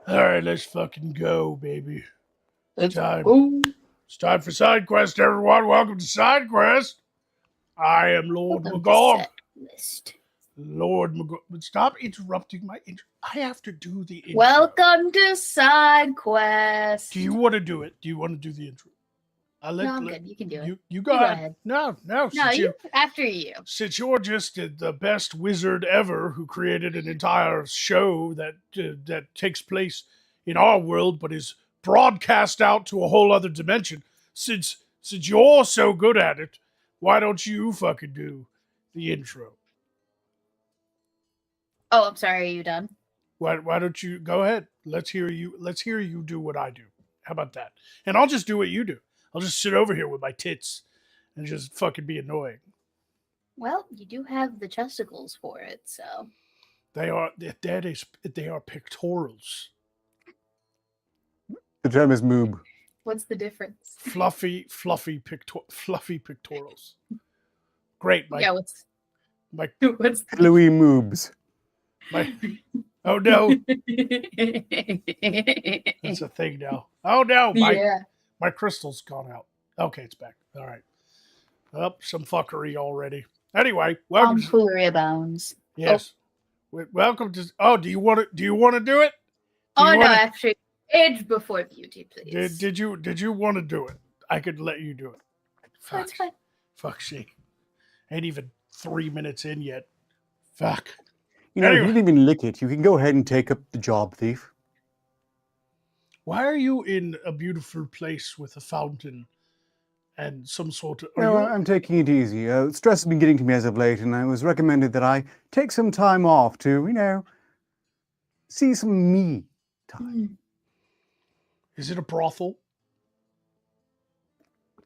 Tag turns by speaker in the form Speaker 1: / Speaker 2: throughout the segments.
Speaker 1: Alright, let's fucking go, baby.
Speaker 2: Let's
Speaker 1: Time.
Speaker 2: go.
Speaker 1: It's time for side quest, everyone. Welcome to side quest. I am Lord Magog. Lord Magog. Stop interrupting my intro. I have to do the intro.
Speaker 2: Welcome to side quest.
Speaker 1: Do you want to do it? Do you want to do the intro?
Speaker 2: No, I'm good. You can do it.
Speaker 1: You go ahead. No.
Speaker 2: No, after you.
Speaker 1: Since you're just the best wizard ever who created an entire show that takes place in our world but is broadcast out to a whole other dimension, since you're so good at it, why don't you fucking do the intro?
Speaker 2: Oh, I'm sorry. Are you done?
Speaker 1: Why don't you go ahead? Let's hear you do what I do. How about that? And I'll just do what you do. I'll just sit over here with my tits and just fucking be annoying.
Speaker 2: Well, you do have the chesticles for it, so.
Speaker 1: They are pectorals.
Speaker 3: The term is moob.
Speaker 2: What's the difference?
Speaker 1: Fluffy pectorals. Great, Mike.
Speaker 2: Yeah, what's
Speaker 3: Louis moobs.
Speaker 1: Oh no. That's a thing now. Oh no, my crystal's gone out. Okay, it's back. All right. Some fuckery already. Anyway, welcome.
Speaker 2: Foolery abounds.
Speaker 1: Yes. Oh. Welcome to. Oh, do you want to do it?
Speaker 2: Actually, age before beauty, please.
Speaker 1: Did you want to do it? I could let you do it.
Speaker 2: That's fine.
Speaker 1: Fuck's sake. Ain't even 3 minutes in yet. Fuck.
Speaker 3: You know, if you didn't even lick it, you can go ahead and take up the job, thief.
Speaker 1: Why are you in a beautiful place with a fountain and some sort of...
Speaker 3: I'm taking it easy. Stress has been getting to me as of late, and I was recommended that I take some time off to, see some me time.
Speaker 1: Is it a brothel?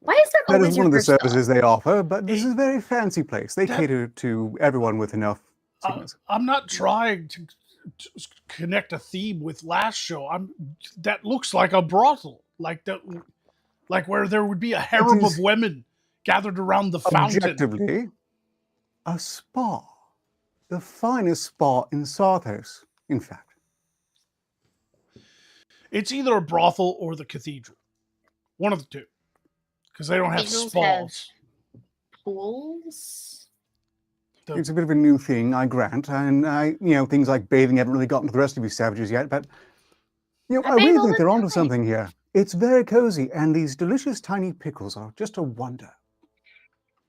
Speaker 2: Why is that always
Speaker 3: That is one of the
Speaker 2: your
Speaker 3: services they offer, but this is a very fancy place. They cater to everyone with enough signals.
Speaker 1: I'm not trying to connect a theme with last show. That looks like a brothel, like where there would be a harem of women gathered around the fountain.
Speaker 3: Objectively, a spa, the finest spa in Sarthos, in fact.
Speaker 1: It's either a brothel or the cathedral, one of the two, because they don't have spas.
Speaker 2: Pools.
Speaker 3: It's a bit of a new thing, I grant, and things like bathing haven't really gotten to the rest of you savages yet, but I really think they're onto something here. It's very cozy, and these delicious tiny pickles are just a wonder.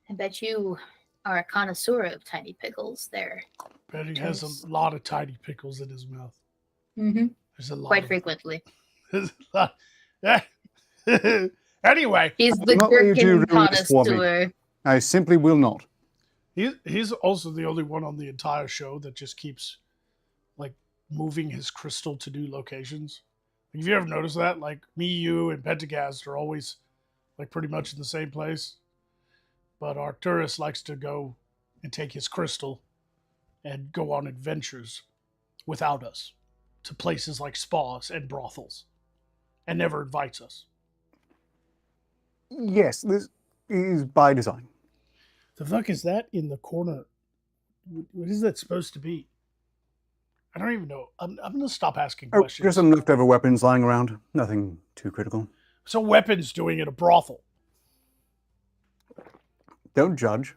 Speaker 2: I bet you are a connoisseur of tiny pickles there.
Speaker 1: I bet he has a lot of tiny pickles in his mouth.
Speaker 2: Mm-hmm.
Speaker 1: There's a lot.
Speaker 2: Quite frequently.
Speaker 1: Anyway.
Speaker 2: He's the gherkin connoisseur.
Speaker 3: I simply will not.
Speaker 1: He's also the only one on the entire show that just keeps, moving his crystal to new locations. Have you ever noticed that? Like, me, you, and Pentagast are always, pretty much in the same place. But Arcturus likes to go and take his crystal and go on adventures without us to places like spas and brothels and never invites us.
Speaker 3: Yes, this is by design.
Speaker 1: The fuck is that in the corner? What is that supposed to be? I don't even know. I'm going to stop asking questions.
Speaker 3: Just some leftover weapons lying around. Nothing too critical.
Speaker 1: So weapons doing at a brothel.
Speaker 3: Don't judge.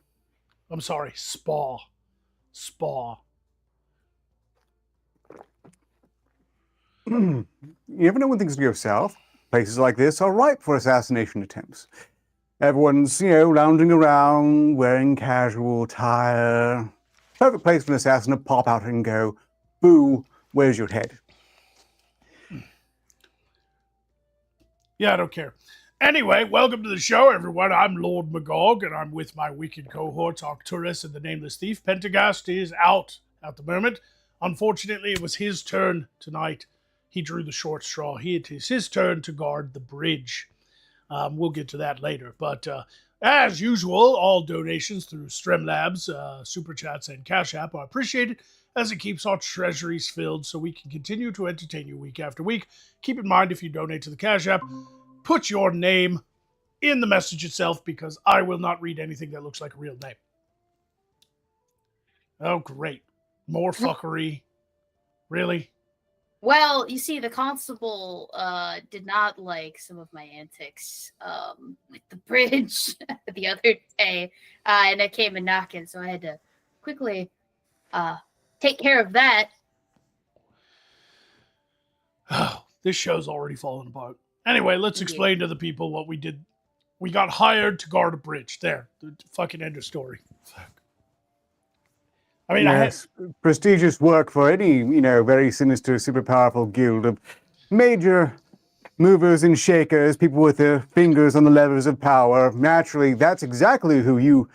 Speaker 1: I'm sorry. Spa.
Speaker 3: You never know when things go south. Places like this are ripe for assassination attempts. Everyone's, lounging around, wearing casual attire. Perfect place for an assassin to pop out and go, boo, where's your head?
Speaker 1: Yeah, I don't care. Anyway, welcome to the show, everyone. I'm Lord Magog, and I'm with my wicked cohorts, Arcturus and the Nameless Thief. Pentagast is out at the moment. Unfortunately, it was his turn tonight. He drew the short straw. It is his turn to guard the bridge. We'll get to that later. But as usual, all donations through Streamlabs, Super Chats, and Cash App are appreciated, as it keeps our treasuries filled so we can continue to entertain you week after week. Keep in mind, if you donate to the Cash App, put your name in the message itself, because I will not read anything that looks like a real name. Oh, great. More fuckery. Really?
Speaker 2: Well, you see, the constable did not like some of my antics with the bridge the other day, and it came a knocking, so I had to quickly take care of that.
Speaker 1: Oh, this show's already fallen apart. Anyway, let's explain to the people what we did. We got hired to guard a bridge. There. The fucking end of story. I mean,
Speaker 3: yes, prestigious work for any, very sinister, super powerful guild of major movers and shakers, people with their fingers on the levers of power. Naturally, that's exactly who you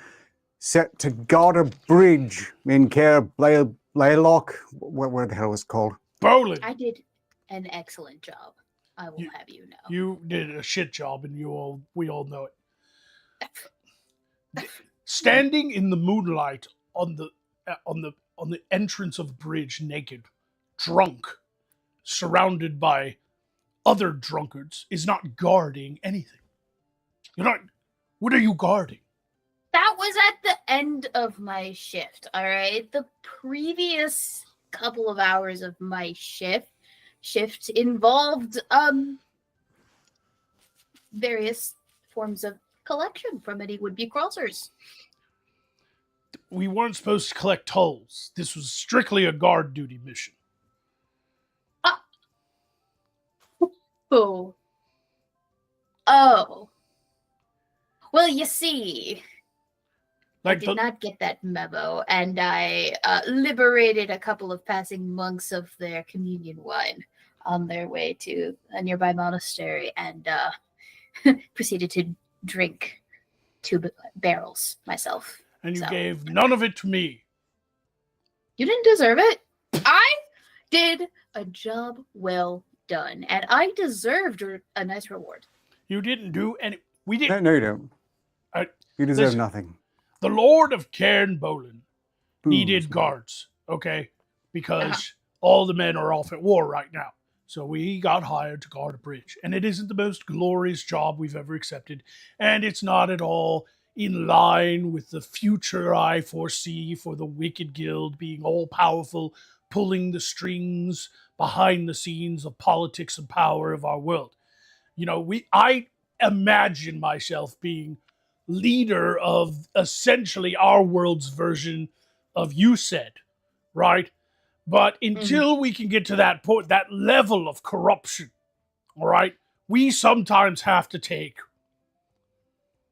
Speaker 3: set to guard a bridge in Care Blaylock. What the hell was it called?
Speaker 1: Bolin.
Speaker 2: I did an excellent job. I will have you know.
Speaker 1: You did a shit job, and we all know it. Standing in the moonlight on the entrance of the bridge, naked, drunk, surrounded by other drunkards, is not guarding anything. You're not. What are you guarding?
Speaker 2: That was at the end of my shift, all right? The previous couple of hours of my shift involved various forms of collection from any would-be crossers.
Speaker 1: We weren't supposed to collect tolls. This was strictly a guard duty mission.
Speaker 2: Oh. Well, you see, I did not get that memo, and I liberated a couple of passing monks of their communion wine on their way to a nearby monastery, and proceeded to drink 2 barrels myself.
Speaker 1: And you gave none of it to me.
Speaker 2: You didn't deserve it. I did a job well done, and I deserved a nice reward.
Speaker 1: You didn't do any. We didn't.
Speaker 3: No, you don't. You deserve nothing.
Speaker 1: The Lord of Cairn Bolin needed guards, okay? Because all the men are off at war right now. So we got hired to guard a bridge. And it isn't the most glorious job we've ever accepted. And it's not at all in line with the future I foresee for the Wicked Guild being all-powerful, pulling the strings behind the scenes of politics and power of our world. I imagine myself being leader of essentially our world's version of USED, right? But until we can get to that point, that level of corruption, all right, we sometimes have to take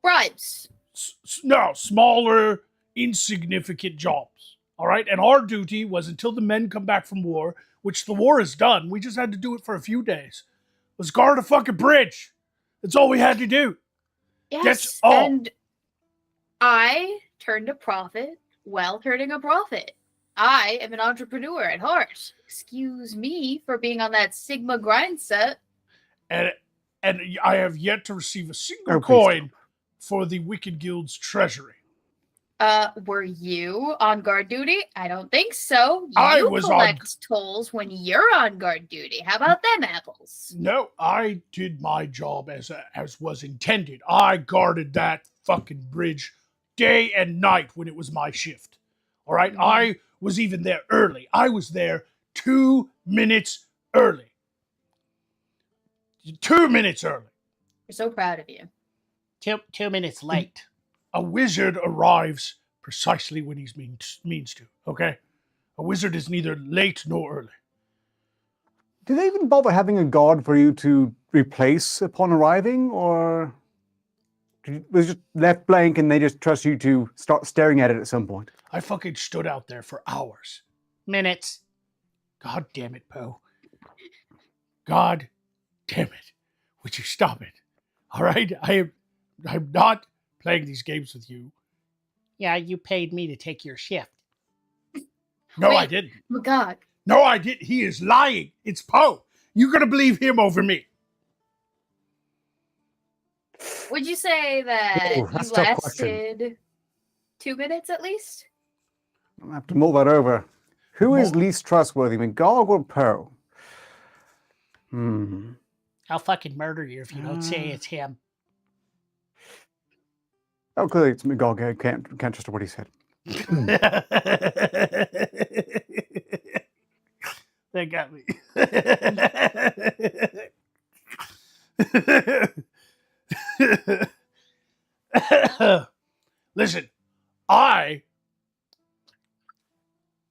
Speaker 2: bribes.
Speaker 1: Smaller, insignificant jobs, all right? And our duty was, until the men come back from war, which the war is done, we just had to do it for a few days, was guard a fucking bridge. That's all we had to do.
Speaker 2: Yes,
Speaker 1: that's all.
Speaker 2: And I turned a profit while turning a profit. I am an entrepreneur at heart. Excuse me for being on that Sigma grind set.
Speaker 1: And I have yet to receive a single coin for the Wicked Guild's treasury.
Speaker 2: Were you on guard duty? I don't think so.
Speaker 1: I
Speaker 2: You
Speaker 1: was
Speaker 2: collect tolls when you're on guard duty. How about them apples?
Speaker 1: No, I did my job as was intended. I guarded that fucking bridge day and night when it was my shift. All right? I was even there early. I was there 2 minutes early. 2 minutes early.
Speaker 2: We're so proud of you.
Speaker 4: 2 minutes late.
Speaker 1: A wizard arrives precisely when he means to, okay? A wizard is neither late nor early.
Speaker 3: Do they even bother having a guard for you to replace upon arriving, or? It was just left blank and they just trust you to start staring at it at some point.
Speaker 1: I fucking stood out there for hours.
Speaker 4: Minutes.
Speaker 1: God damn it, Poe. God damn it. Would you stop it? All right? I'm not playing these games with you.
Speaker 4: Yeah, you paid me to take your shift.
Speaker 1: No,
Speaker 2: Wait,
Speaker 1: I didn't.
Speaker 2: Magog.
Speaker 1: No, I didn't. He is lying. It's Poe. You're going to believe him over me.
Speaker 2: Would you say that
Speaker 3: Ooh, that's
Speaker 2: you
Speaker 3: a tough question.
Speaker 2: lasted 2 minutes at least?
Speaker 3: I'll have to mull that over. Who is least trustworthy, Magog or Poe?
Speaker 4: I'll fucking murder you if you don't say it's him.
Speaker 3: Oh, clearly it's Magog. I can't trust what he said.
Speaker 1: That got me. Listen, I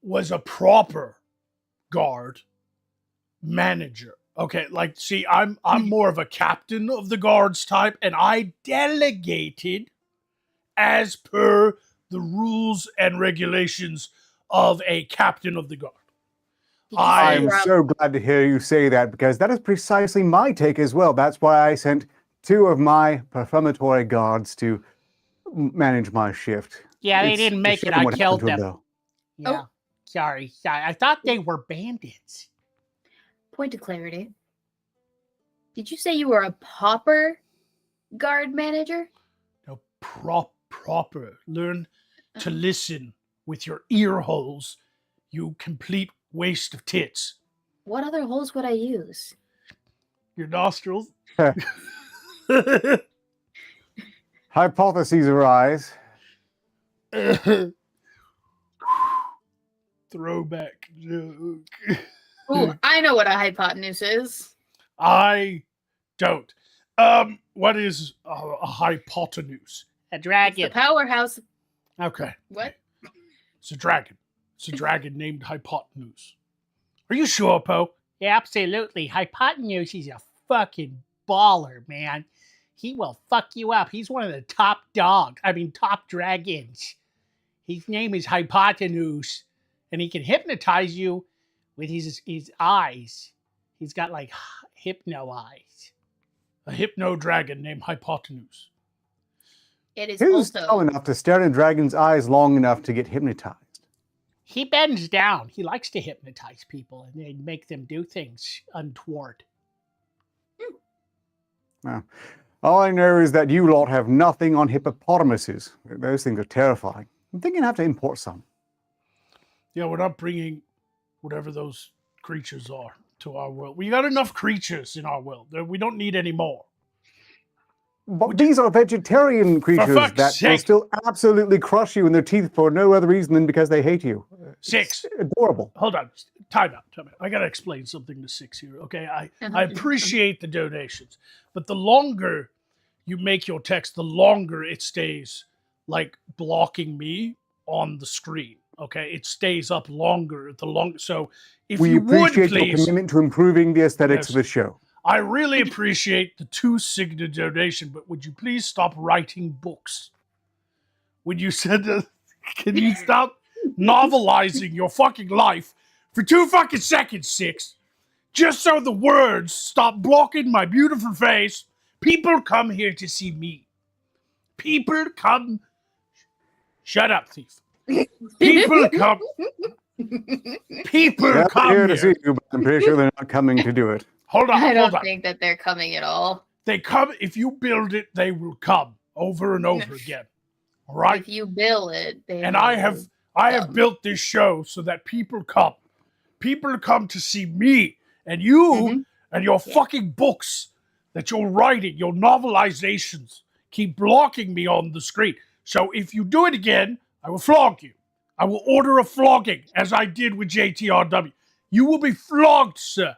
Speaker 1: was a proper guard manager. Okay, like, see, I'm more of a captain of the guards type, and I delegated as per the rules and regulations of a captain of the guard.
Speaker 3: I'm so glad to hear you say that, because that is precisely my take as well. That's why I sent 2 of my perfummatory guards to manage my shift.
Speaker 4: Yeah, they
Speaker 3: It's
Speaker 4: didn't
Speaker 3: a
Speaker 4: make it.
Speaker 3: shame
Speaker 4: I
Speaker 3: what
Speaker 4: killed
Speaker 3: happened to
Speaker 4: them.
Speaker 3: though.
Speaker 4: Yeah. Sorry. I thought they were bandits.
Speaker 2: Point of clarity. Did you say you were a pauper guard manager?
Speaker 1: No, proper. Learn to listen with your ear holes, you complete waste of tits.
Speaker 2: What other holes would I use?
Speaker 1: Your nostrils.
Speaker 3: Hypotheses arise.
Speaker 1: Throwback joke.
Speaker 2: Ooh, I know what a hypotenuse is.
Speaker 1: I don't. What is a hypotenuse?
Speaker 4: A
Speaker 2: It's
Speaker 4: dragon.
Speaker 2: the powerhouse.
Speaker 1: Okay.
Speaker 2: What?
Speaker 1: It's a dragon. It's a dragon named Hypotenuse. Are you sure, Poe?
Speaker 4: Yeah, absolutely. Hypotenuse, he's a fucking baller, man. He will fuck you up. He's one of the top top dragons. His name is Hypotenuse, and he can hypnotize you with his eyes. He's got like hypno eyes.
Speaker 1: A hypno dragon named Hypotenuse.
Speaker 2: It is
Speaker 3: Who's
Speaker 2: also
Speaker 3: tall enough to stare in a dragon's eyes long enough to get hypnotized?
Speaker 4: He bends down. He likes to hypnotize people and then make them do things untoward.
Speaker 3: Well, all I know is that you lot have nothing on hippopotamuses. Those things are terrifying. I'm thinking I have to import some.
Speaker 1: Yeah, we're not bringing whatever those creatures are to our world. We got enough creatures in our world. We don't need any more.
Speaker 3: But these are vegetarian creatures
Speaker 1: fuck's
Speaker 3: that will
Speaker 1: sake.
Speaker 3: still absolutely crush you in their teeth for no other reason than because they hate you.
Speaker 1: Six.
Speaker 3: It's adorable.
Speaker 1: Hold on. Time out. I got to explain something to Six here, okay? I appreciate the donations, but the longer you make your text, the longer it stays, like, blocking me on the screen, okay? It stays up longer. So if
Speaker 3: We
Speaker 1: you would,
Speaker 3: appreciate your
Speaker 1: please...
Speaker 3: commitment to improving the aesthetics
Speaker 1: Yes.
Speaker 3: of the show.
Speaker 1: I really appreciate the 2 Signa donation, but would you please stop writing books? When you said that, can you stop novelizing your fucking life for 2 fucking seconds, Six? Just so the words stop blocking my beautiful face. People come here to see me. People come... Shut up, thief. People come... People
Speaker 3: They're
Speaker 1: come
Speaker 3: here to
Speaker 1: here.
Speaker 3: see you, but I'm pretty sure they're not coming to do it.
Speaker 1: Hold on,
Speaker 2: I
Speaker 1: hold
Speaker 2: don't
Speaker 1: on.
Speaker 2: think that they're coming at all.
Speaker 1: They come, if you build it, they will come over and over again. All right?
Speaker 2: If you build it, they
Speaker 1: And
Speaker 2: will
Speaker 1: I have
Speaker 2: come.
Speaker 1: built this show so that people come. People come to see me. And you and your fucking books that you're writing, your novelizations, keep blocking me on the screen. So if you do it again, I will flog you. I will order a flogging, as I did with JTRW. You will be flogged, sir.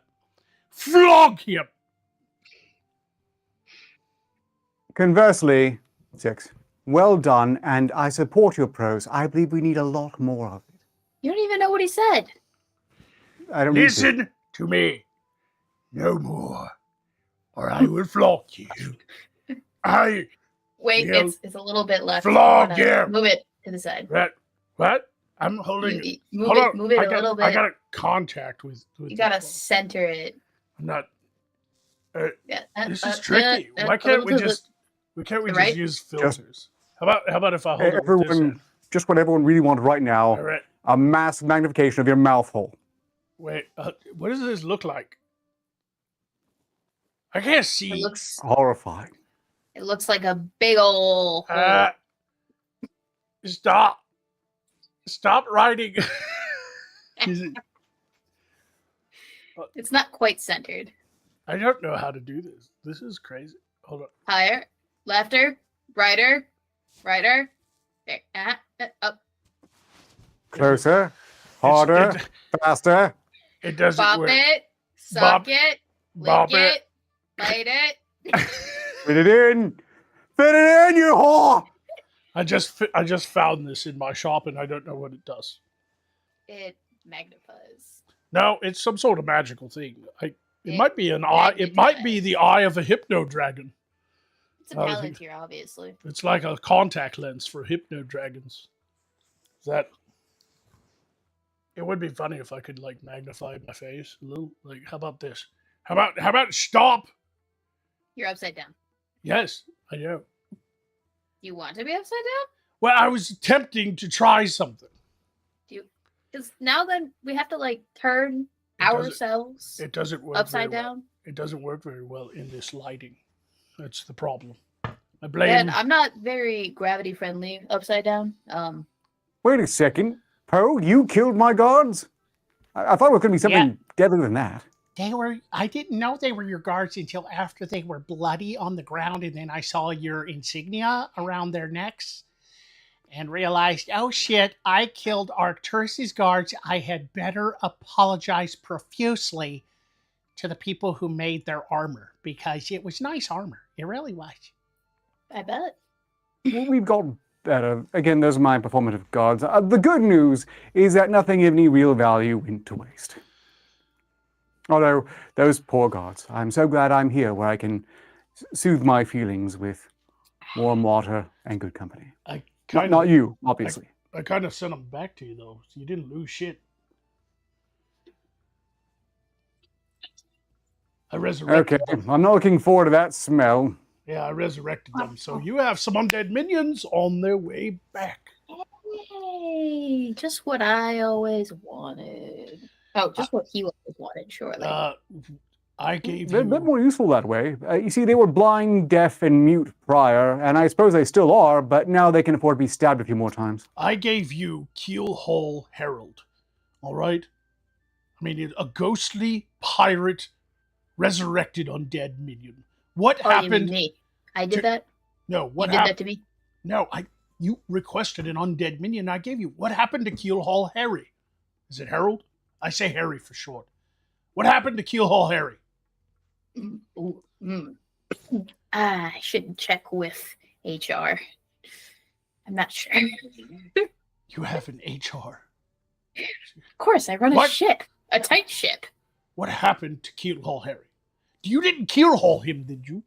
Speaker 1: Flog him.
Speaker 3: Conversely, Six, well done, and I support your prose. I believe we need a lot more of it.
Speaker 2: You don't even know what he said.
Speaker 3: I don't need to.
Speaker 1: Listen to me. No more, or I will flog you. I
Speaker 2: Wait,
Speaker 1: Real
Speaker 2: it's a little bit left.
Speaker 1: Flog, yeah.
Speaker 2: Move it to the side.
Speaker 1: What? I'm holding.
Speaker 2: Move it a little bit.
Speaker 1: I got a contact with
Speaker 2: you gotta center it.
Speaker 1: I'm not.
Speaker 2: Yeah,
Speaker 1: This is tricky. Why can't we just? Just use filters? How about if I hold it with this hand?
Speaker 3: Just what everyone really wants right now.
Speaker 1: All right.
Speaker 3: A mass magnification of your mouth hole.
Speaker 1: Wait, what does this look like? I can't see.
Speaker 2: It looks
Speaker 3: horrifying.
Speaker 2: It looks like a big ol'
Speaker 1: Stop writing.
Speaker 2: It's not quite centered.
Speaker 1: I don't know how to do this. This is crazy. Hold on.
Speaker 2: Higher, lefter, righter. There. Up.
Speaker 3: Closer, harder, faster.
Speaker 1: It doesn't
Speaker 2: Bop
Speaker 1: work.
Speaker 2: it, suck it,
Speaker 1: bop
Speaker 2: lick it, bite it.
Speaker 3: Fit it in, you whore.
Speaker 1: I just found this in my shop and I don't know what it does.
Speaker 2: It magnifies.
Speaker 1: No, it's some sort of magical thing. It might be an eye. It might be the eye of a hypno dragon.
Speaker 2: It's a palantir, obviously.
Speaker 1: It's like a contact lens for hypno dragons. It would be funny if I could like magnify my face a little. Like, how about this? How about stop?
Speaker 2: You're upside down.
Speaker 1: Yes, I know.
Speaker 2: You want to be upside down?
Speaker 1: Well, I was attempting to try something.
Speaker 2: Because now then we have to like turn ourselves.
Speaker 1: It doesn't work
Speaker 2: upside
Speaker 1: very
Speaker 2: down.
Speaker 1: Well. It doesn't work very well in this lighting. That's the problem. I blame.
Speaker 2: And I'm not very gravity friendly upside down.
Speaker 3: Wait a second, Poe, you killed my guards? I thought it was going to be something deadlier than that.
Speaker 4: I didn't know they were your guards until after they were bloody on the ground, and then I saw your insignia around their necks and realized, oh shit, I killed Arcturus's guards. I had better apologize profusely to the people who made their armor, because it was nice armor. It really was.
Speaker 2: I bet.
Speaker 3: Well, we've got better. Again, those are my performative guards. The good news is that nothing of any real value went to waste. Although, those poor guards, I'm so glad I'm here where I can soothe my feelings with warm water and good company. Not you, obviously.
Speaker 1: I kind of sent them back to you, though, so you didn't lose shit. I resurrected them.
Speaker 3: I'm not looking forward to that smell.
Speaker 1: Yeah, I resurrected them, so you have some undead minions on their way back.
Speaker 2: Hey, just what I always wanted. Oh, just what he always wanted, surely.
Speaker 1: I gave
Speaker 3: They're
Speaker 1: you...
Speaker 3: a bit more useful that way. You see, they were blind, deaf, and mute prior, and I suppose they still are, but now they can afford to be stabbed a few more times.
Speaker 1: I gave you Keelhaul Herald, all right? I mean, a ghostly pirate resurrected undead minion. What happened?
Speaker 2: You mean me? I did that?
Speaker 1: No, what
Speaker 2: happened? You did that to me?
Speaker 1: No, you requested an undead minion I gave you. What happened to Keelhaul Harry? Is it Herald? I say Harry for short. What happened to Keelhaul Harry?
Speaker 2: I should check with HR. I'm not sure.
Speaker 1: You have an HR?
Speaker 2: Of course, I run a ship. A tight ship.
Speaker 1: What happened to Keelhaul Harry? You didn't keelhaul him, did you?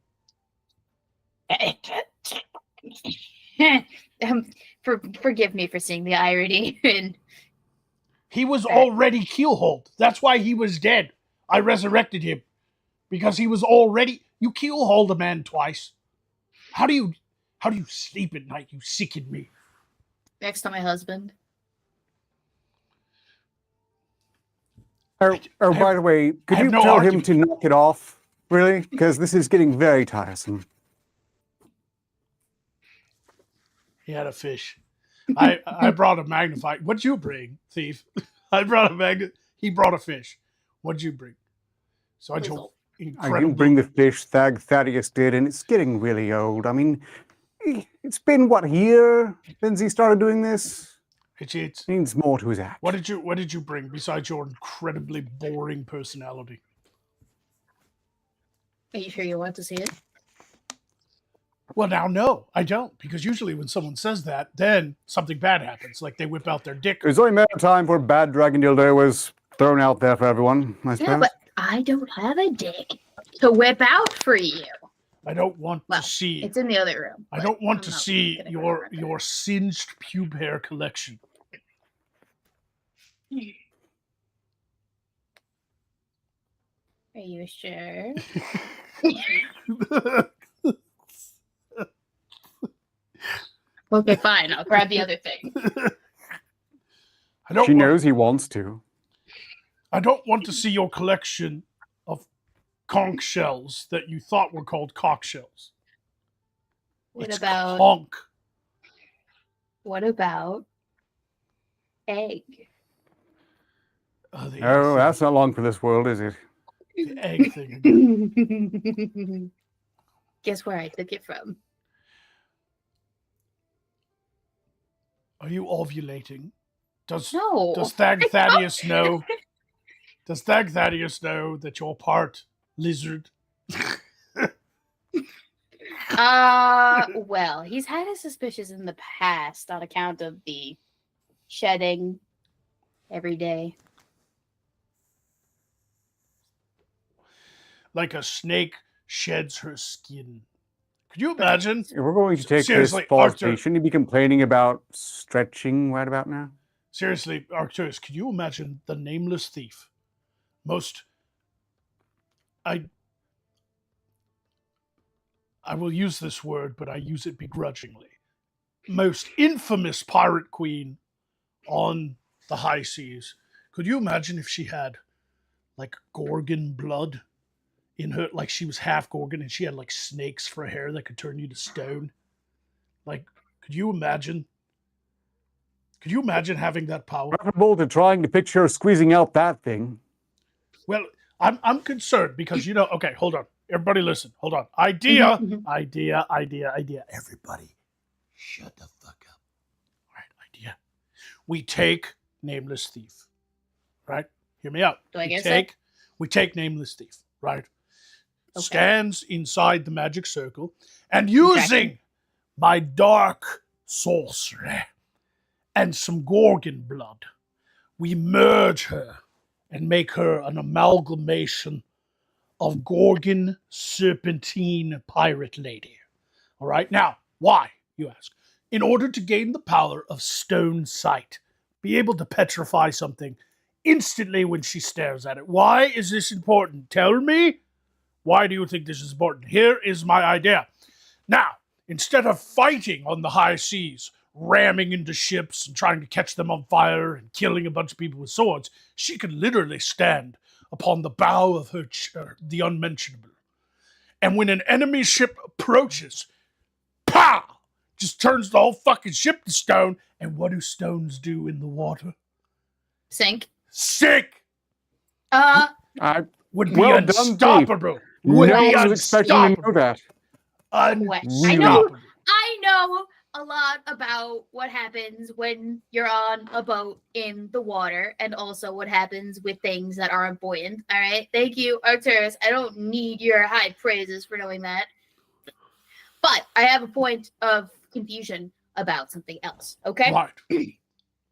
Speaker 2: Forgive me for seeing the irony in...
Speaker 1: He was already keelhauled. That's why he was dead. I resurrected him. Because he was already... You keelhauled a man twice. How do you sleep at night? You sicken me.
Speaker 2: Next to my husband.
Speaker 3: By the way, could you tell him to knock it off? Really? Because this is getting very tiresome.
Speaker 1: He had a fish. I brought a magnified... What'd you bring, thief? He brought a fish. What'd you bring? Such
Speaker 3: I didn't bring the fish, Thaddeus did, and it's getting really old. I mean, it's been, what, a year since he started doing this?
Speaker 1: It
Speaker 3: needs more to his act.
Speaker 1: What did you bring besides your incredibly boring personality?
Speaker 2: Are you sure you want to see it?
Speaker 1: Well, now, no, I don't. Because usually when someone says that, then something bad happens. Like they whip out their dick.
Speaker 3: It was only a matter of time before Bad Dragon Dildo was thrown out there for everyone, I suppose.
Speaker 2: Yeah, but I don't have a dick to whip out for you.
Speaker 1: I don't want to see.
Speaker 2: It's in the other room.
Speaker 1: I don't want to see
Speaker 2: gonna go around
Speaker 1: your singed pube hair collection.
Speaker 2: Are you sure? Okay, fine. I'll grab the other thing.
Speaker 3: She knows he wants to.
Speaker 1: I don't want to see your collection of conch shells that you thought were called cock shells.
Speaker 2: What
Speaker 1: It's
Speaker 2: about
Speaker 1: conch.
Speaker 2: What about egg?
Speaker 1: Oh,
Speaker 3: That's not long for this world, is it?
Speaker 1: The egg thing again.
Speaker 2: Guess where I took it from?
Speaker 1: Are you ovulating? Does
Speaker 2: No.
Speaker 1: Thag Thaddeus know? Does Thag Thaddeus know that you're part lizard?
Speaker 2: Well, he's had his suspicions in the past on account of the shedding every day.
Speaker 1: Like a snake sheds her skin. Could you imagine?
Speaker 3: If we're going to take
Speaker 1: Seriously,
Speaker 3: this false
Speaker 1: Arctur.
Speaker 3: bait, shouldn't you be complaining about stretching right about now?
Speaker 1: Seriously, Arcturus, could you imagine the nameless thief? I will use this word, but I use it begrudgingly. Most infamous pirate queen on the high seas. Could you imagine if she had like Gorgon blood in her, like she was half Gorgon and she had like snakes for hair that could turn you to stone? Like, could you imagine? Could you imagine having that power?
Speaker 3: Preferable to trying to picture her squeezing out that thing.
Speaker 1: Well, I'm concerned because, okay, hold on. Everybody listen. Hold on. Idea. Everybody, shut the fuck up. All right, idea. We take Nameless Thief, right? Hear me out.
Speaker 2: Do I get it?
Speaker 1: We take Nameless Thief, right?
Speaker 2: Okay.
Speaker 1: Stands inside the magic circle and using my dark sorcery and some Gorgon blood, we merge her and make her an amalgamation of Gorgon Serpentine Pirate Lady. All right, now, why, you ask? In order to gain the power of stone sight, be able to petrify something instantly when she stares at it. Why is this important? Tell me. Why do you think this is important? Here is my idea. Now, instead of fighting on the high seas, ramming into ships and trying to catch them on fire and killing a bunch of people with swords, she could literally stand upon the bow of the unmentionable. And when an enemy ship approaches, pow! Just turns the whole fucking ship to stone. And what do stones do in the water?
Speaker 2: Sink.
Speaker 1: Sink! Would be
Speaker 3: well
Speaker 1: unstoppable.
Speaker 3: No one was expecting to know that.
Speaker 1: Unstoppable.
Speaker 2: I know a lot about what happens when you're on a boat in the water and also what happens with things that aren't buoyant. All right. Thank you, Arcturus. I don't need your high praises for knowing that. But I have a point of confusion about something else. Okay?
Speaker 1: What?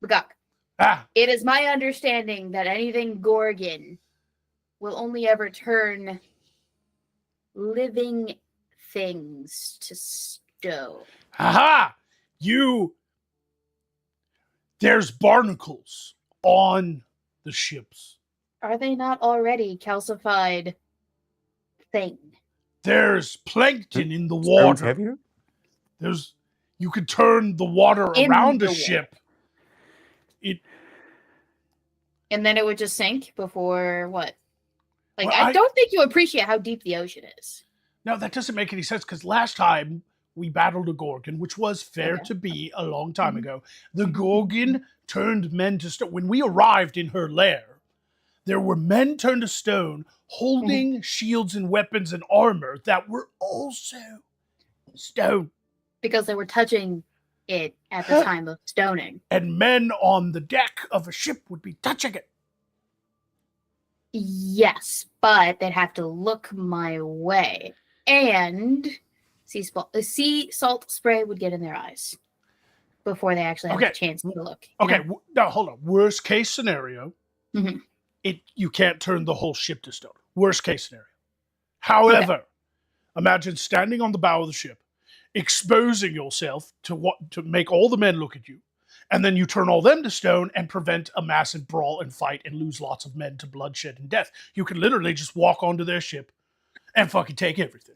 Speaker 2: Magog. It is my understanding that anything Gorgon will only ever turn living things to stone.
Speaker 1: Aha! There's barnacles on the ships.
Speaker 2: Are they not already calcified thing?
Speaker 1: There's plankton in the water.
Speaker 3: Heavier?
Speaker 1: You could turn the water around a ship.
Speaker 2: And then it would just sink before what? Like,
Speaker 1: Well,
Speaker 2: I don't think you appreciate how deep the ocean is.
Speaker 1: No, that doesn't make any sense because last time we battled a Gorgon, which was fair to be a long time ago. The Gorgon turned men to stone. When we arrived in her lair, there were men turned to stone holding shields and weapons and armor that were also stone.
Speaker 2: Because they were touching it at the time of stoning.
Speaker 1: And men on the deck of a ship would be touching it.
Speaker 2: Yes, but they'd have to look my way. And sea salt spray would get in their eyes before they actually have a chance to look.
Speaker 1: Now hold on. Worst case scenario, you can't turn the whole ship to stone. Worst case scenario. However, Imagine standing on the bow of the ship, exposing yourself to make all the men look at you, and then you turn all them to stone and prevent a massive brawl and fight and lose lots of men to bloodshed and death. You can literally just walk onto their ship and fucking take everything.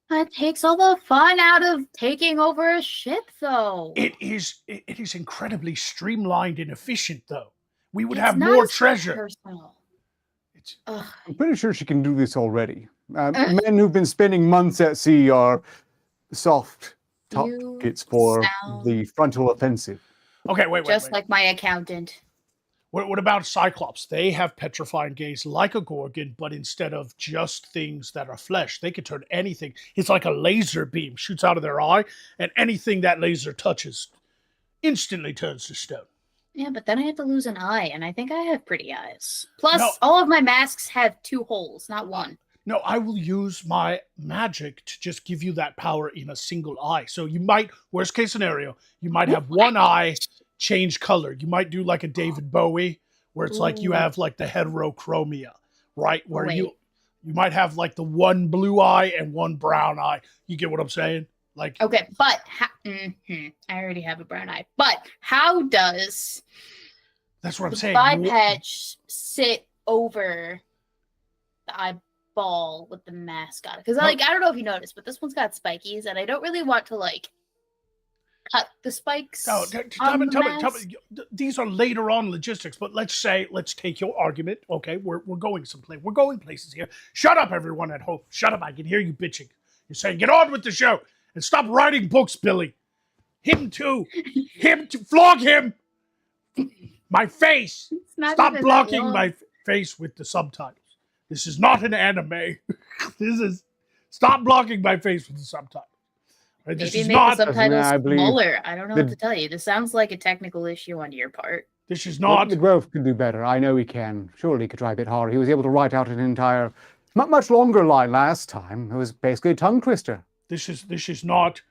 Speaker 2: That takes all the fun out of taking over a ship, though.
Speaker 1: It is incredibly streamlined and efficient, though. We would have more treasure.
Speaker 3: I'm pretty sure she can do this already. Men who've been spending months at sea are soft targets for the frontal offensive.
Speaker 1: Okay, wait.
Speaker 2: Just like my accountant.
Speaker 1: What about Cyclops? They have petrifying gaze like a Gorgon, but instead of just things that are flesh, they can turn anything. It's like a laser beam shoots out of their eye, and anything that laser touches instantly turns to stone.
Speaker 2: Yeah, but then I have to lose an eye, and I think I have pretty eyes. Plus, all of my masks have 2 holes, not 1.
Speaker 1: No, I will use my magic to just give you that power in a single eye. So you might, worst case scenario, you might have one eye change color. You might do like a David Bowie, where it's like you have like the heterochromia, right? Where you might have like the one blue eye and one brown eye. You get what I'm saying? Like,
Speaker 2: okay, but I already have a brown eye. But how does
Speaker 1: that's what I'm saying.
Speaker 2: Eye patch sit over the eyeball with the mask on? Because I don't know if you noticed, but this one's got spikies, and I don't really want to like cut the spikes.
Speaker 1: No, tell me. These are later on logistics, but let's take your argument. Okay, we're going someplace. We're going places here. Shut up, everyone at home. Shut up. I can hear you bitching. You're saying, get on with the show and stop writing books, Billy. Him too. Flog him. My face. Stop blocking my face with the subtitles. This is not an anime. Stop blocking my face with the subtitles. Right?
Speaker 2: Maybe make the subtitles smaller. I don't know what to tell you. This sounds like a technical issue on your part.
Speaker 1: This is not.
Speaker 3: The Grove could do better. I know he can. Surely he could try a bit harder. He was able to write out an entire, much longer line last time. It was basically a tongue twister.
Speaker 1: This is not